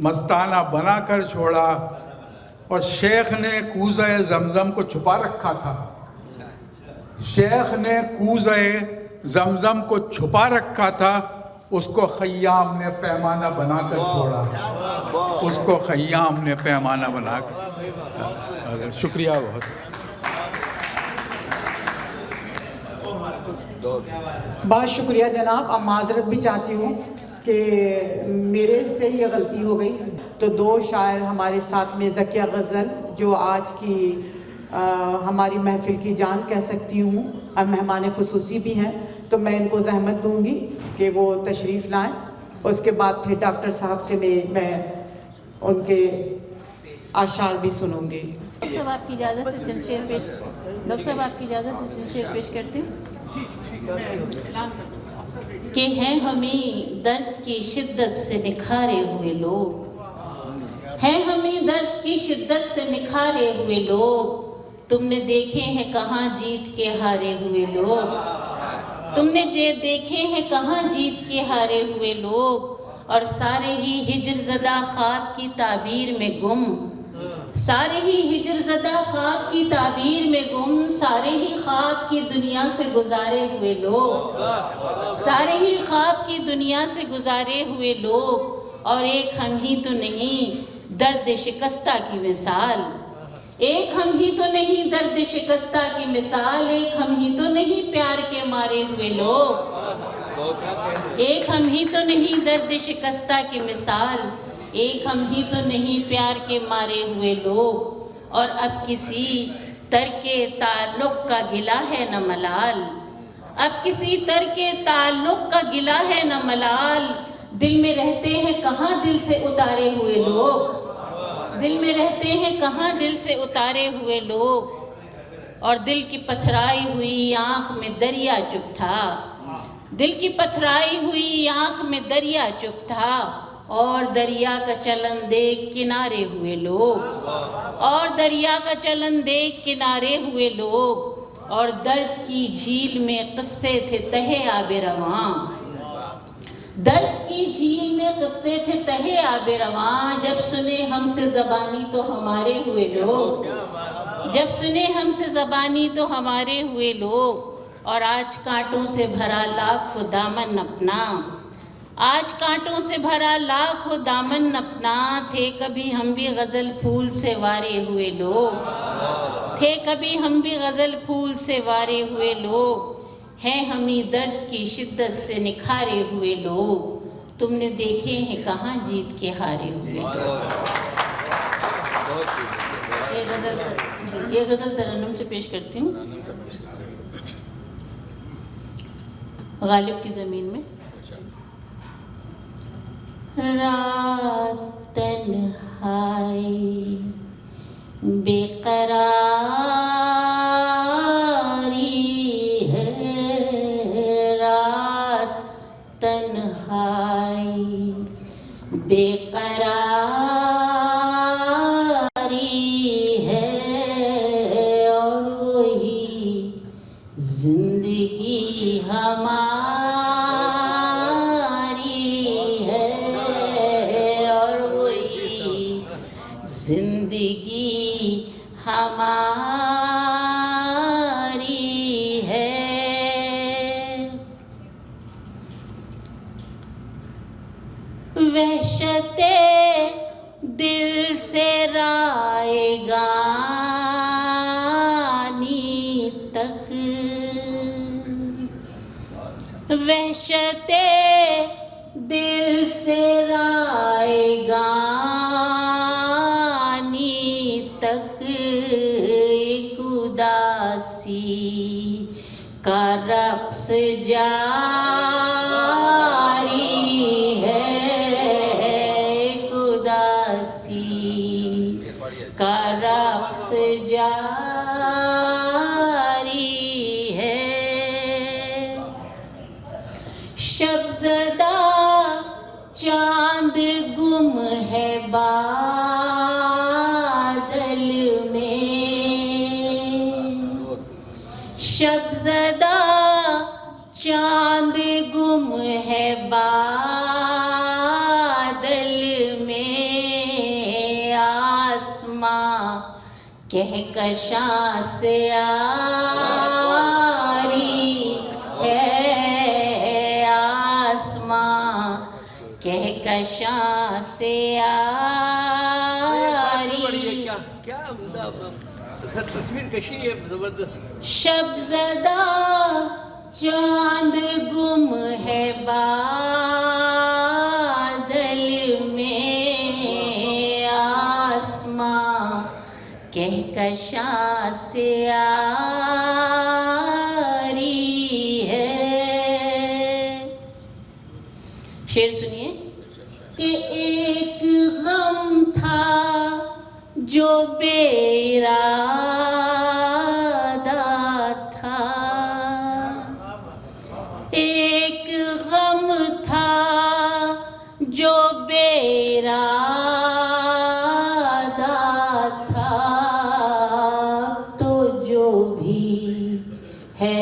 मस्ताना बनाकर छोड़ा। और शेख ने कूज़े ज़मज़म को छुपा रखा था, शेख ने कूज़े ज़मज़म को छुपा रखा था, उसको खय्याम ने पैमाना बनाकर छोड़ा, उसको खय्याम ने पैमाना बनाकर। शुक्रिया बहुत। बहुत शुक्रिया जनाब। अब माजरत भी चाहती हूँ कि मेरे से ये गलती हो गई। तो दो शायर हमारे साथ में, ज़किया गज़ल जो आज की हमारी महफिल की जान कह सकती हूँ, और मेहमान खुसूसी भी हैं, तो मैं इनको ज़हमत दूंगी कि वो तशरीफ़ लाएं। उसके बाद फिर डॉक्टर साहब से मैं उनके आशार भी सुनूंगी। डॉक्टर साहब आपकी इजाज़त से चंद शेर पेश, डॉक्टर साहब आपकी इजाज़त से चंद शेर पेश करती हूँ। कि हैं हमें दर्द की शिद्दत से निखारे हुए लोग, हैं हमें दर्द की शिद्दत से निखारे हुए लोग, तुमने देखे हैं कहाँ जीत के हारे हुए लोग, तुमने देखे हैं कहाँ जीत के हारे हुए लोग, और सारे ही हिज्र ज़दा ख्वाब की ताबीर में गुम, سارے ہی ہجر زدہ خواب کی تعبیر میں گم، سارے ہی خواب کی دنیا سے گزارے ہوئے لوگ، سارے ہی خواب کی دنیا سے گزارے ہوئے لوگ، اور ایک ہم ہی تو نہیں درد شکستہ کی مثال، ایک ہم ہی تو نہیں درد شکستہ کی مثال، ایک ہم ہی تو نہیں پیار کے مارے ہوئے لوگ، ایک ہم ہی تو نہیں درد شکستہ کی مثال، ایک ہم ہی تو نہیں پیار کے مارے ہوئے لوگ، اور اب کسی ترک تعلق کا گلہ ہے نہ ملال، اب کسی ترک تعلق کا گلہ ہے نہ ملال، دل میں رہتے ہیں کہاں دل سے اتارے ہوئے لوگ، دل میں رہتے ہیں کہاں دل سے اتارے ہوئے لوگ، اور دل کی پتھرائی ہوئی آنکھ میں دریا چپ تھا، دل کی پتھرائی ہوئی آنکھ میں دریا چپ تھا، اور دریا کا چلن دیکھ کنارے ہوئے لوگ، اور دریا کا چلن دیکھ کنارے ہوئے لوگ، اور درد کی جھیل میں قصے تھے تہے آب رواں، درد کی جھیل میں قصے تھے تہے آب رواں، جب سنے ہم سے زبانی تو ہمارے ہوئے لوگ، جب سنے ہم سے زبانی تو ہمارے ہوئے لوگ، اور آج کانٹوں سے بھرا لاکھ دامن اپنا، آج کانٹوں سے بھرا لاکھ دامن اپنا، تھے کبھی ہم بھی غزل پھول سے وارے ہوئے لوگ، تھے کبھی ہم بھی غزل پھول سے وارے ہوئے لوگ، ہیں ہمیں درد کی شدت سے نکھارے ہوئے لوگ، تم نے دیکھے ہیں کہاں جیت کے ہارے ہوئے لوگ۔ یہ غزل ترنم سے پیش کرتی ہوں، غالب کی زمین میں۔ رات تنہائی بے قراری ہے، رات تنہائی بے قراری ہے، اور وہی زندگی ہماری زندگی ہماری ہے، وحشت دل سے رائے گانی تک، وحشت دل سے رائے گانی تک، ایک اداسی کا رقص جاری ہے، ایک اداسی کا رقص جاری ہے، شب زدہ چاند گم ہے بادل میں، شب زدہ چاند گم ہے بادل میں، آسماں کہکشاں سے آری ہے، آسماں کہکشاں سے آری، تصویر کشی ہے زبردست، شب زدہ چاند گم ہے بادل میں، آسماں کہکشاں سے آری ہے۔ شعر سنیے کہ ایک غم تھا جو بے ارادہ تھا، ایک غم تھا جو بے ارادہ تھا، تو جو بھی ہے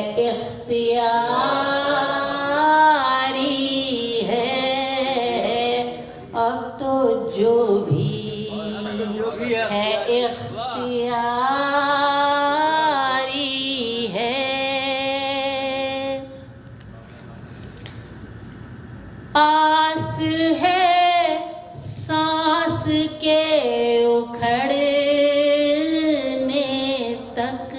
اختیاری ہے، اب تو جو بھی ہے आस है सांस के उखड़ने तक,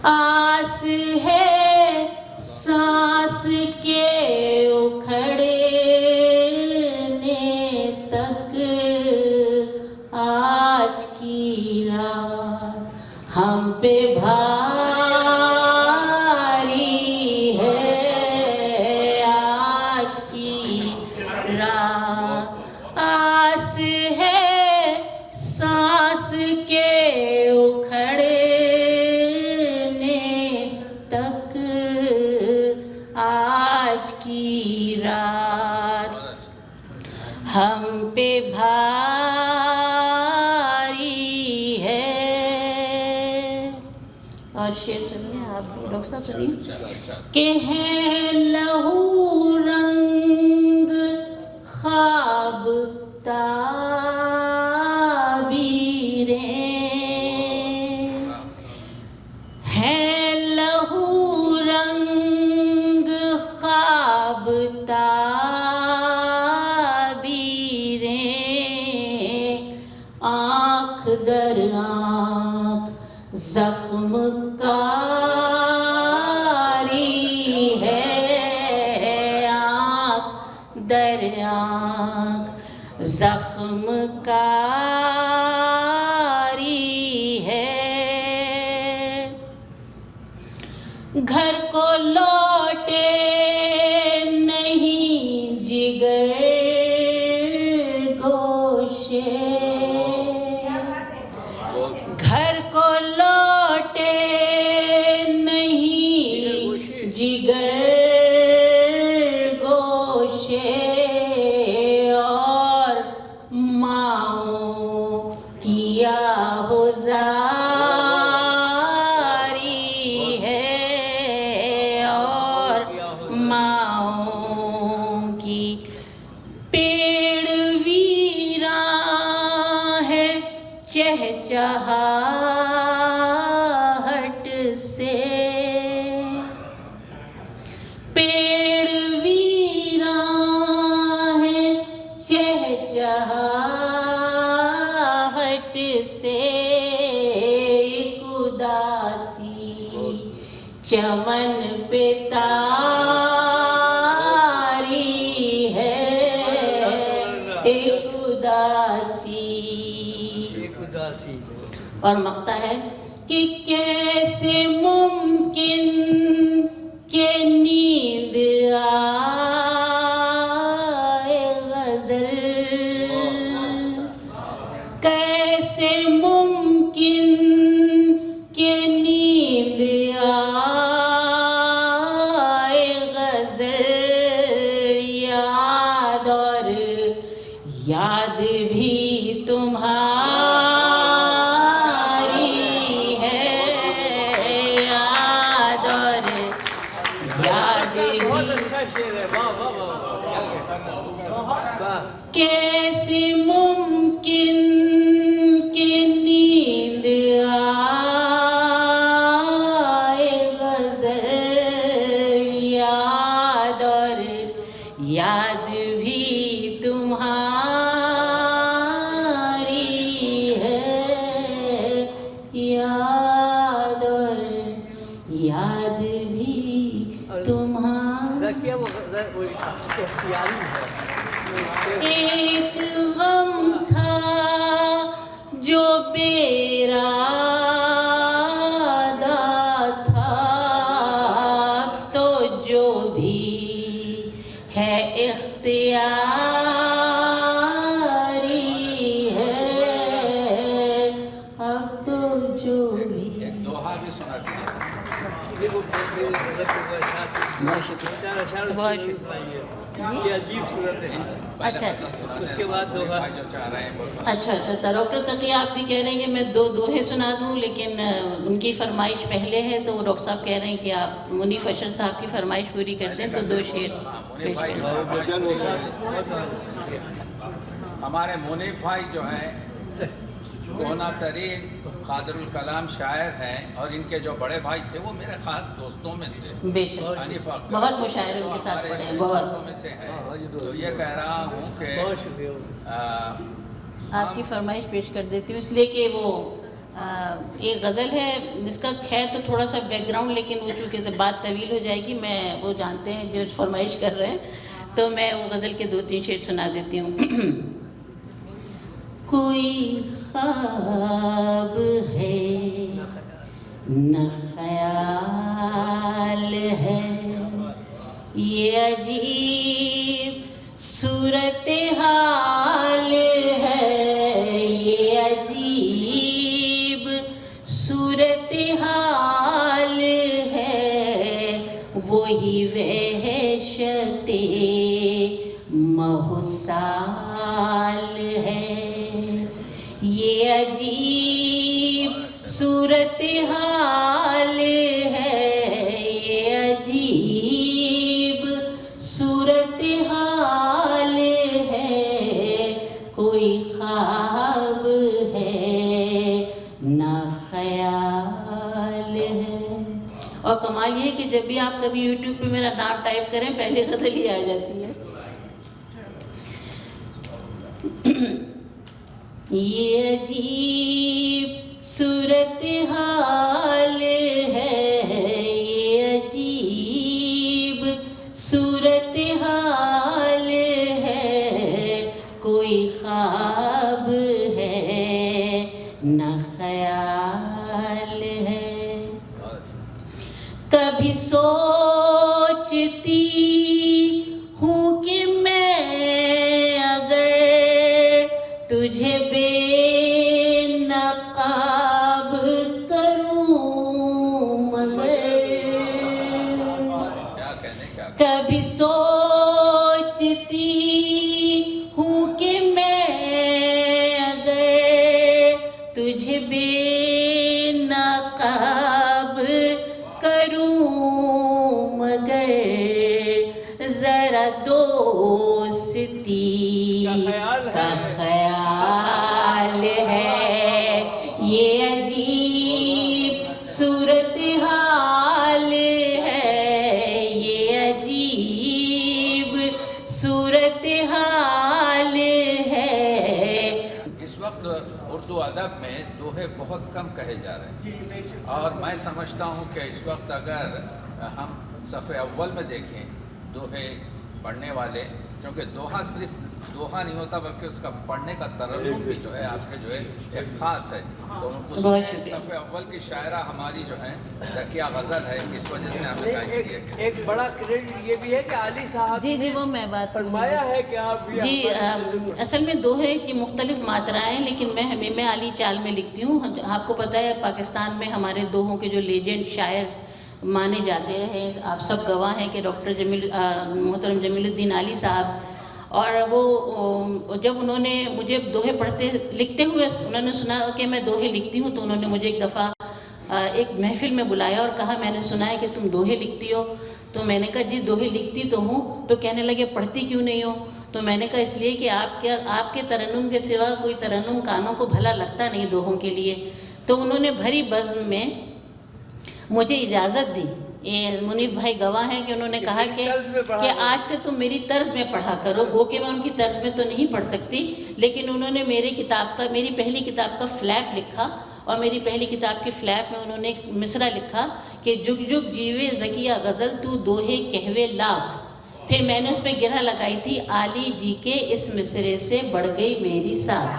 आस है सांस के उखड़ने तक, आज की रात हम पे भारी है, आज की रात आस है सांस के उखड़ने तक, आज की रात हम पे भारी है। और शेर सुनिए आप डॉक्टर साहब सुनिए कि है लहू रंग ख्वाब ताबीरें, है लहू रंग ख्वाब ताबीरें, आँख दर आँख जख्म कारी है, आँख दर आँख जख्म कारी है। घर को लौटे नहीं जिगर गोशे, घर को लौटे नहीं जिगर गोशे, और माओ किया हो जारी है, और माओ की पेड़ वीरां है चहचहाहट से, पेड़ वीरां है चहचहाहट से, एक उदासी चमन पे तारी है, एक उदासी। और मकता है कि कैसे मुमकिन के नींद आए गजल, कैसे मुमकिन के नींद आए गजल, याद और याद भी तुम्हारी है, याद और याद भी। कैसे मुमकिन कि नींद आए गजल, याद और याद भी तुम्हारी है, याद और याद भी तुम्हारी। एक गम था जो बेरादा था, तो जो भी है इख्तियारी है, अब तो जो भी। दोहा भी सुना ये अजीब सूरत है। अच्छा, उसके बाद दोहा जो चाह रहे हैं वो सुना। अच्छा, तो डॉक्टर तकी आप भी कह रहे हैं कि मैं दो दोहे सुना दूं, लेकिन उनकी फरमाइश पहले है, तो डॉक्टर साहब कह रहे हैं कि आप मुनीफ अशर साहब की फरमाइश पूरी करते हैं, तो दो शेर पेश करें। हमारे मुनीफ भाई जो हैं कोना तरीन कादरुल कलाम शायर हैं और इनके जो बड़े भाई थे वो मेरे खास दोस्तों में से बेशक हनीफ अख्तर, बहुत मुशायरों के साथ पढ़े हैं, बहुत। दोस्तों में से हैं। तो ये कह रहा हूँ कि आपकी फरमाइश पेश कर देती हूँ, इसलिए कि वो एक गज़ल है जिसका खैर तो थोड़ा सा बैकग्राउंड, लेकिन वो चूँकि बात तवील हो जाएगी, मैं वो जानते हैं जो फरमाइश कर रहे हैं, तो मैं वो गज़ल के 2-3 शेर सुना देती हूँ। कोई ख्वाब है न ख्याल है, ये अजीब सूरत हाल है, ये अजीब सूरत हाल है, वही वहशते महुसाल है, ये अजीब सूरत हाल है, ये अजीब सूरत हाल है, कोई ख्वाब है ना ख्याल है। और कमाल ये है कि जब भी आप कभी YouTube पे मेरा नाम टाइप करें पहले गज़ल ही आ जाती है। ये अजीब सूरत हाल है, ये अजीब सूरत हाल है, कोई ख्वाब है न ख्याल है। कभी सोचती हूँ कि मैं अगर तुझे बेनकाब करूं, मगर कभी सोचती हूँ कि मैं अगर तुझे बेनकाब करूं, मगर जरा दोस्ती का ख्याल है, ये अजीब सूरत हाल है, ये अजीब सूरत हाल है। इस वक्त उर्दू अदब में दोहे बहुत कम कहे जा रहे हैं, और मैं समझता हूँ कि इस वक्त अगर हम सफ़े अव्वल में देखें दोहे पढ़ने वाले, क्योंकि दोहा सिर्फ दोहा नहीं होता बल्कि उसका पढ़ने का तरन्नुम भी जो है आपके जो है एक ख़ास है। तो उसमें सफ़े अव्वल की शायरा हमारी जो है ज़किया गज़ल है, इस वजह से हमने एक बड़ा क्रेडिट ये भी है कि आली साहब जी जी वो मैं बात फरमाया है कि आप जी असल में दोहे की मुख्तलिफ मात्राएँ हैं, लेकिन मैं आली चाल में लिखती हूँ। आपको पता है पाकिस्तान में हमारे दोहों के जो लेजेंड शायर माने जाते हैं, आप सब गवाह हैं कि डॉक्टर मोहतरम जमीलुद्दीन आली साहब, और वो जब उन्होंने मुझे दोहे लिखते हुए उन्होंने सुना कि मैं दोहे लिखती हूँ, तो उन्होंने मुझे एक दफ़ा एक महफिल में बुलाया और कहा मैंने सुना है कि तुम दोहे लिखती हो। तो मैंने कहा जी दोहे लिखती तो हूँ। तो कहने लगे पढ़ती क्यों नहीं हो? तो मैंने कहा इसलिए कि आपके तरन्नुम के सिवा कोई तरन्नुम कानों को भला लगता नहीं दोहों के लिए। तो उन्होंने भरी बज़्म में मुझे इजाज़त दी। ये मुनीफ भाई गवाह हैं कि उन्होंने कहा कि आज से तुम मेरी तर्ज में पढ़ा करो। गो कि मैं उनकी तर्ज में तो नहीं पढ़ सकती, लेकिन उन्होंने मेरी पहली किताब का फ्लैप लिखा, और मेरी पहली किताब के फ्लैप में उन्होंने एक मिसरा लिखा कि जुग जुग जीवे ज़किया गज़ल तू दोहे कहवे लाख। फिर मैंने उस पर गिरह लगाई थी आली जी के इस मिसरे से बढ़ गई मेरी साख।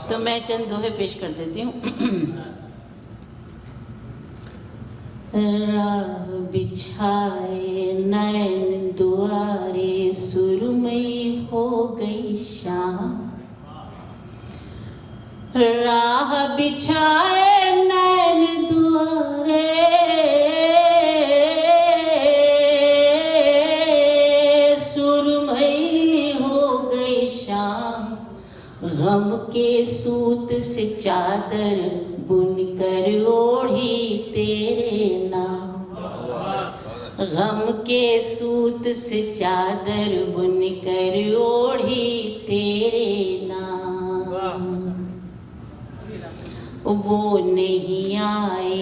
तो मैं चंद दोहे पेश कर देती हूँ। राह बिछाए नैन दुआरे सुरमई हो गई शाम, राह बिछाए नैन दुआरे सुरमई हो गई शाम, गम के सूत से चादर बुनकर ओढ़ी तेरे नाम, गम के सूत से चादर बुनकर ओढ़ी तेरे नाम। वो नहीं आए,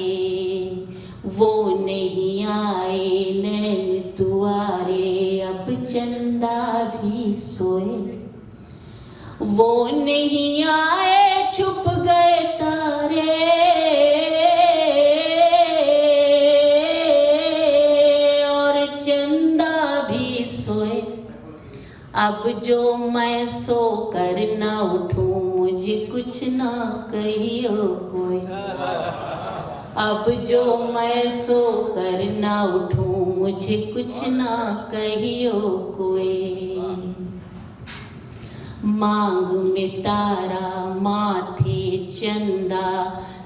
वो नहीं आए नैन दुआरे, अब चंदा भी सोए। वो नहीं आए छुप गए तारे, और चंदा भी सोए। अब जो मैं सो कर ना उठूं, मुझे कुछ ना कहियो कोई। अब जो मैं सो कर ना उठूं, मुझे कुछ ना कहियो कोई। मांग में तारा माथे चंदा,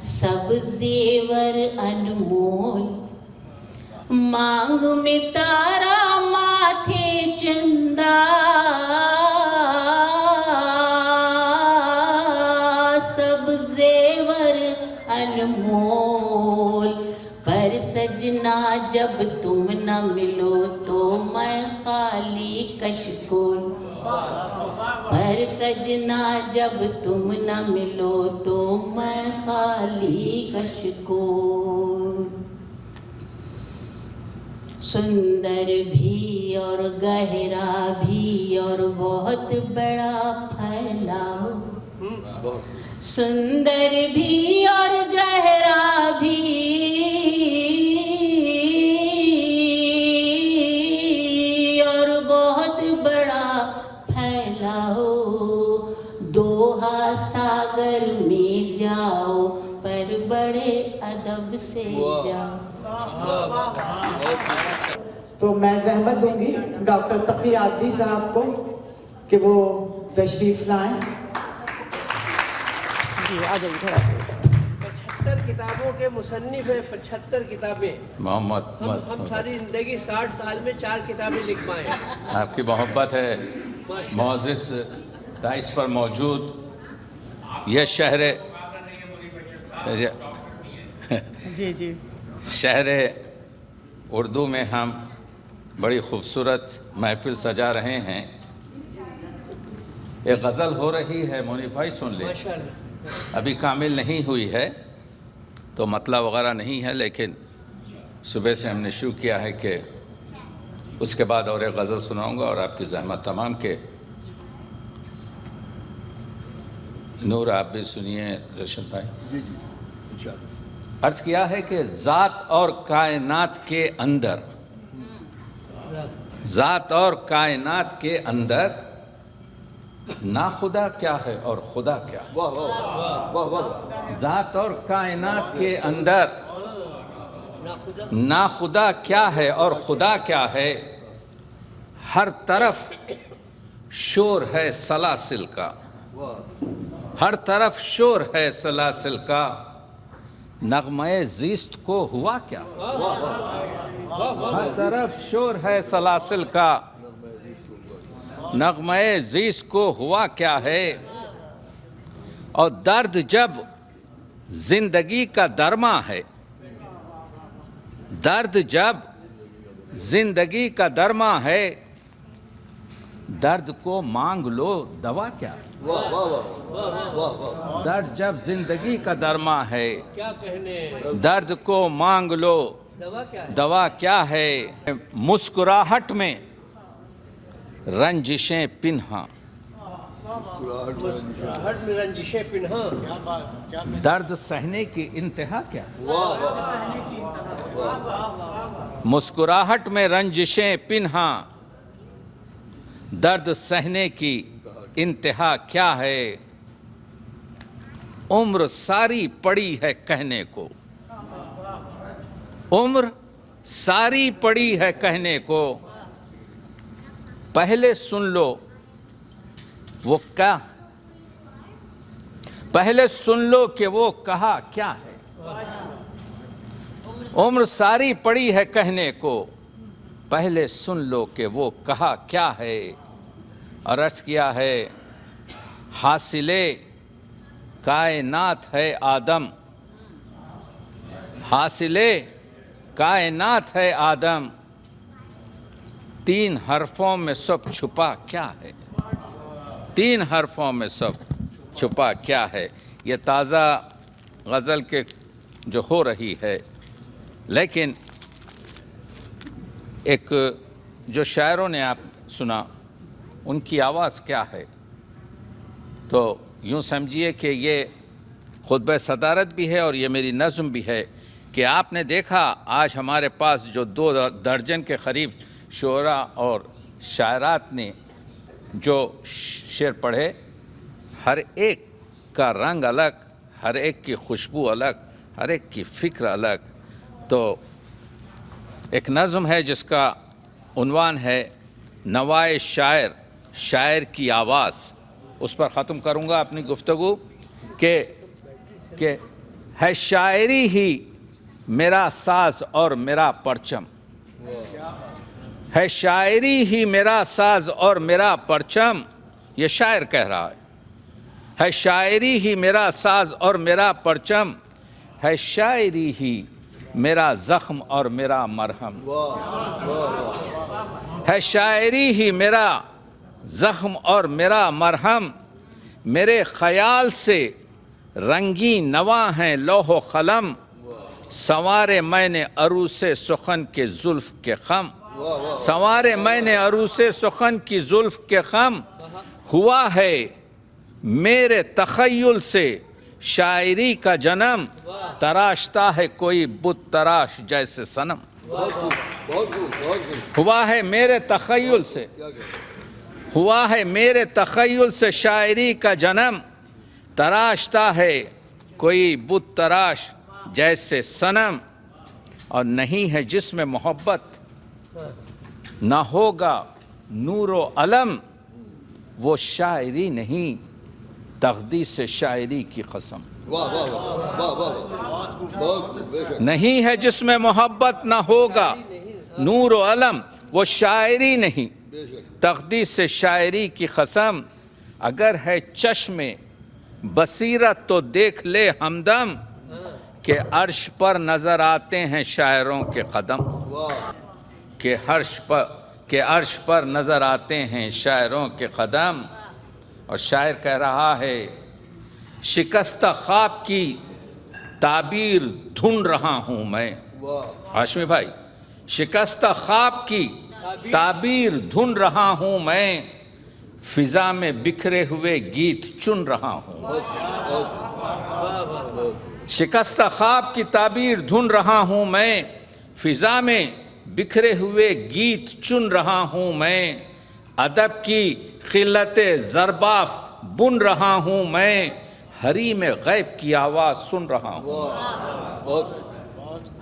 सब जेवर अनमोल। मांग में तारा माथे चंदा, सब जेवर अनमोल। पर सजना जब तुम न मिलो तो मैं खाली कशकोल। पर सजना जब तुम न मिलो तो मैं खाली कशकोल। सुंदर भी और गहरा भी और बहुत बड़ा फैलाओ। सुंदर भी और गहरा भी और बहुत बड़ा फैलाओ। दोहा सागर में जाओ, पर बड़े अदब से जाओ। तो मैं जहमत दूंगी डॉक्टर तकी आदि साहब को कि वो तशरीफ लाएं। जी आ जाइए थोड़ा। 75 किताबों के मुसन्निफ हैं, 75 किताबें। मोहम्मद हम सारी जिंदगी 60 साल में 4 किताबें लिख पाए। आपकी मोहब्बत है मोअज़्ज़िज़ दाइश पर मौजूद यह शहर जी जी शहर उर्दू में हम बड़ी खूबसूरत महफिल सजा रहे हैं। एक गज़ल हो रही है, मोनी भाई सुन ले। अभी कामिल नहीं हुई है तो मतलब वगैरह नहीं है, लेकिन सुबह से हमने शुरू किया है कि उसके बाद और एक गज़ल सुनाऊंगा और आपकी ज़हमत तमाम के। नूर आप भी सुनिए रशद भाई। अर्ज़ किया है कि ज़ात और कायनात के अंदर, ज़ात और कायनात के अंदर ना खुदा क्या है और खुदा क्या है। ज़ात और कायनात के अंदर ना खुदा क्या है और खुदा क्या है। हर तरफ शोर है सलासिल का, हर तरफ शोर है सलासिल का। नगमे ज़ीस्त को हुआ क्या। हर तरफ शोर है सलासिल का, नगमे ज़ीस्त को हुआ क्या है। और दर्द जब जिंदगी का दरमा है, दर्द जब जिंदगी का दरमा है, दर्द को मांग लो दवा क्या। दर्द जब जिंदगी का दरमा है, क्या कहने, दर्द को मांग लो दवा क्या है। मुस्कुराहट में रंजिशें पिन्हा, मुस्कुराहट में रंजिशें पिन्हा। दर्द सहने की इंतहा क्या। मुस्कुराहट में रंजिशें पिन्हा, दर्द सहने की इंतहा क्या है। उम्र सारी पड़ी है कहने को, उम्र सारी पड़ी है कहने को। पहले सुन लो वो क्या, पहले सुन लो कि वो कहा क्या है। उम्र सारी पड़ी है कहने को, पहले सुन लो कि वो कहा क्या है। और अर्ज़ किया है हासिले कायनात है आदम, हासिले कायनात है आदम। 3 हरफों में सब छुपा क्या है, 3 हरफों में सब छुपा क्या है। ये ताज़ा غزل کے جو ہو رہی ہے، لیکن ایک جو شاعروں نے آپ سنا ان کی آواز کیا ہے، تو یوں سمجھیے کہ یہ خطبہ صدارت بھی ہے اور یہ میری نظم بھی ہے کہ آپ نے دیکھا آج ہمارے پاس جو 2 درجن کے قریب شعراء اور شاعرات نے جو شعر پڑھے، ہر ایک کا رنگ الگ، ہر ایک کی خوشبو الگ، ہر ایک کی فکر الگ. تو ایک نظم ہے جس کا عنوان ہے نوائے شاعر، شاعر کی آواز. اس پر ختم کروں گا اپنی گفتگو کہ ہے شاعری ہی میرا ساز اور میرا پرچم، ہے شاعری ہی میرا ساز اور میرا پرچم. یہ شاعر کہہ رہا ہے شاعری ہی میرا ساز اور میرا پرچم، ہے شاعری ہی میرا زخم اور میرا مرہم، ہے شاعری ہی میرا زخم اور میرا مرہم. میرے خیال سے رنگی نواں ہیں لوح و قلم، سنوارے میں نے عروس سخن کے زلف کے خم، سنوارے میں نے عروس سخن کی زلف کے خم. ہوا ہے میرے تخیل سے شاعری کا جنم، تراشتا ہے کوئی بت تراش جیسے صنم. ہوا ہے میرے تخیل سے، ہوا ہے میرے تخیل سے شاعری کا جنم، تراشتا ہے کوئی بت تراش جیسے صنم. اور نہیں ہے جس میں محبت نہ ہوگا نور و علم، وہ شاعری نہیں تقدیس شاعری کی قسم. نہیں ہے جس میں محبت نہ ہوگا نور و علم، وہ شاعری نہیں تقدیس شاعری کی قسم. اگر ہے چشم بصیرت تو دیکھ لے ہمدم، کہ عرش پر نظر آتے ہیں شاعروں کے قدم، کہ عرش پر نظر آتے ہیں شاعروں کے قدم. اور شاعر کہہ رہا ہے شکستہ خواب کی تعبیر ڈھونڈ رہا ہوں میں. ہاشمی بھائی، شکستہ خواب کی تعبیر ڈھونڈ رہا ہوں میں، فضا میں بکھرے ہوئے گیت چن رہا ہوں. شکستہ خواب کی تعبیر ڈھونڈ رہا ہوں میں، فضا میں بکھرے ہوئے گیت چن رہا ہوں میں. ادب کی قلت ضرباف بن رہا ہوں میں، حریم غیب کی آواز سن رہا ہوں.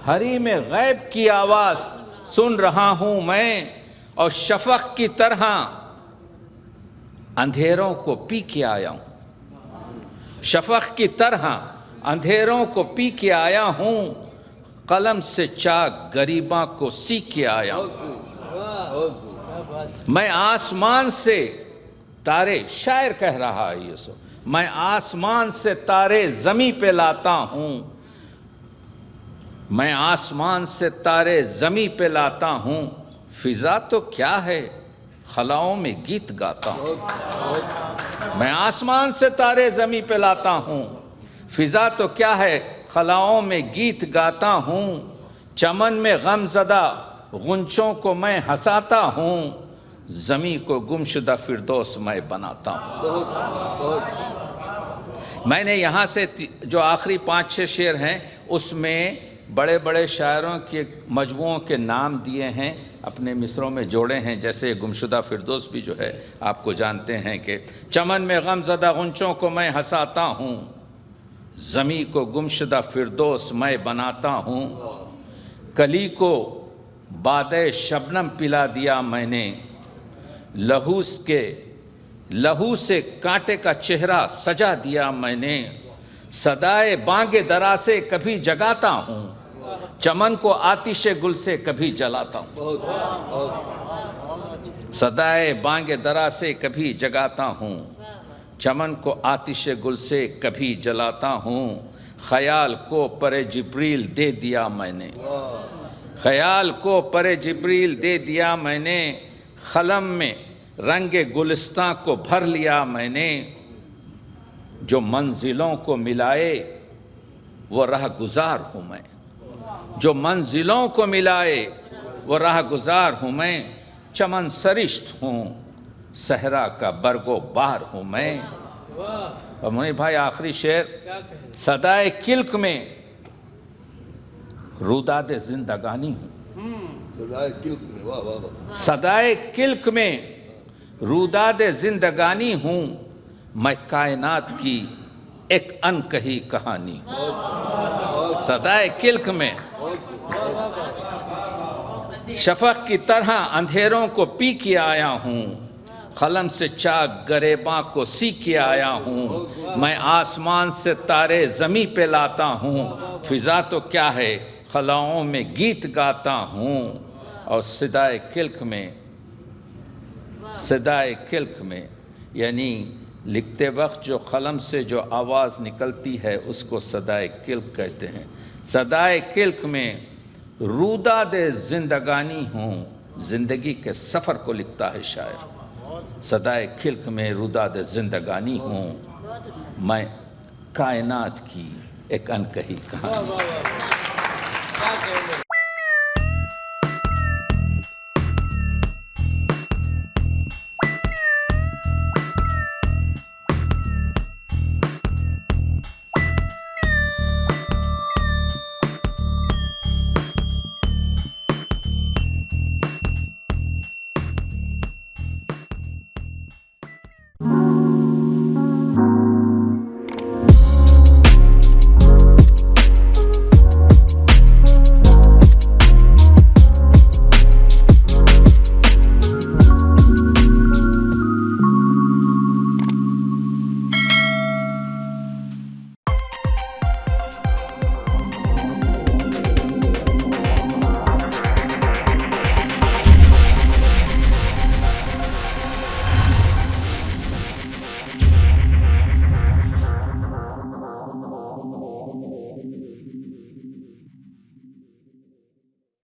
حریم غیب کی آواز سن رہا ہوں میں، اور شفق کی طرح اندھیروں کو پی کے آیا ہوں. شفق کی طرح اندھیروں کو پی کے آیا ہوں، قلم سے چاک غریباں کو سی کے آیا ہوں. میں آسمان سے تارے، شاعر کہہ رہا ہے یہ سو، میں آسمان سے تارے زمیں پہ لاتا ہوں، میں آسمان سے تارے زمیں پہ لاتا ہوں. فضا تو کیا ہے خلاؤں میں گیت گاتا ہوں. میں آسمان سے تارے زمیں پہ لاتا ہوں، فضا تو کیا ہے خلاؤں میں گیت گاتا ہوں. چمن میں غم زدہ غنچوں کو میں ہنساتا ہوں، زمیں کو گمشدہ فردوس میں بناتا ہوں. میں نے یہاں سے جو آخری 5-6 شعر ہیں اس میں بڑے بڑے شاعروں کے مجموعوں کے نام دیے ہیں، اپنے مصروں میں جوڑے ہیں. جیسے گمشدہ فردوس بھی جو ہے آپ کو جانتے ہیں کہ چمن میں غم زدہ غنچوں کو میں ہنساتا ہوں، زمیں کو گمشدہ فردوس میں بناتا ہوں. کلی کو بادِ شبنم پلا دیا میں نے، لہو سے کانٹے کا چہرہ سجا دیا میں نے. صدائے بانگ درا سے کبھی جگاتا ہوں، چمن کو آتش گل سے کبھی جلاتا ہوں. صدائے بانگ درا سے کبھی جگاتا ہوں، چمن کو آتش گل سے کبھی جلاتا ہوں. خیال کو پر جبریل دے دیا میں نے، خیال کو پر جبریل دے دیا میں نے. قلم میں رنگ گلستاں کو بھر لیا میں نے، جو منزلوں کو ملائے वो राह गुजार हूँ मैं, जो मंजिलों को मिलाए वो राह गुजार हूँ मैं, चमन सरिश्त हूँ सहरा का बरगो बार हूँ मैं। और मुनीर भाई आखिरी शेर, सदाए किल्क में रुदाद जिंदगानी हूँ, सदाए किल्क में रुदाद जिंदगानी हूँ, मैं कायनात की एक अनकही कहानी। सदाए किल्क में शफक की तरह अंधेरों को पी के आया हूँ, कलम से चाक गरेबां को सी के आया हूँ, मैं आसमान से तारे ज़मीं पे लाता हूँ, फिज़ा तो क्या है खलाओं में गीत गाता हूँ। और सदाए किल्क में यानी लिखते वक्त जो कलम से जो आवाज़ निकलती है उसको सदाए किल्क कहते हैं। सदाए किल्क में रूदाद जिंदगानी हूँ, ज़िंदगी के सफ़र को लिखता है शायर। सदाए किल्क में रूदाद जिंदगानी हूँ, मैं कायनात की एक अनकही कहानी।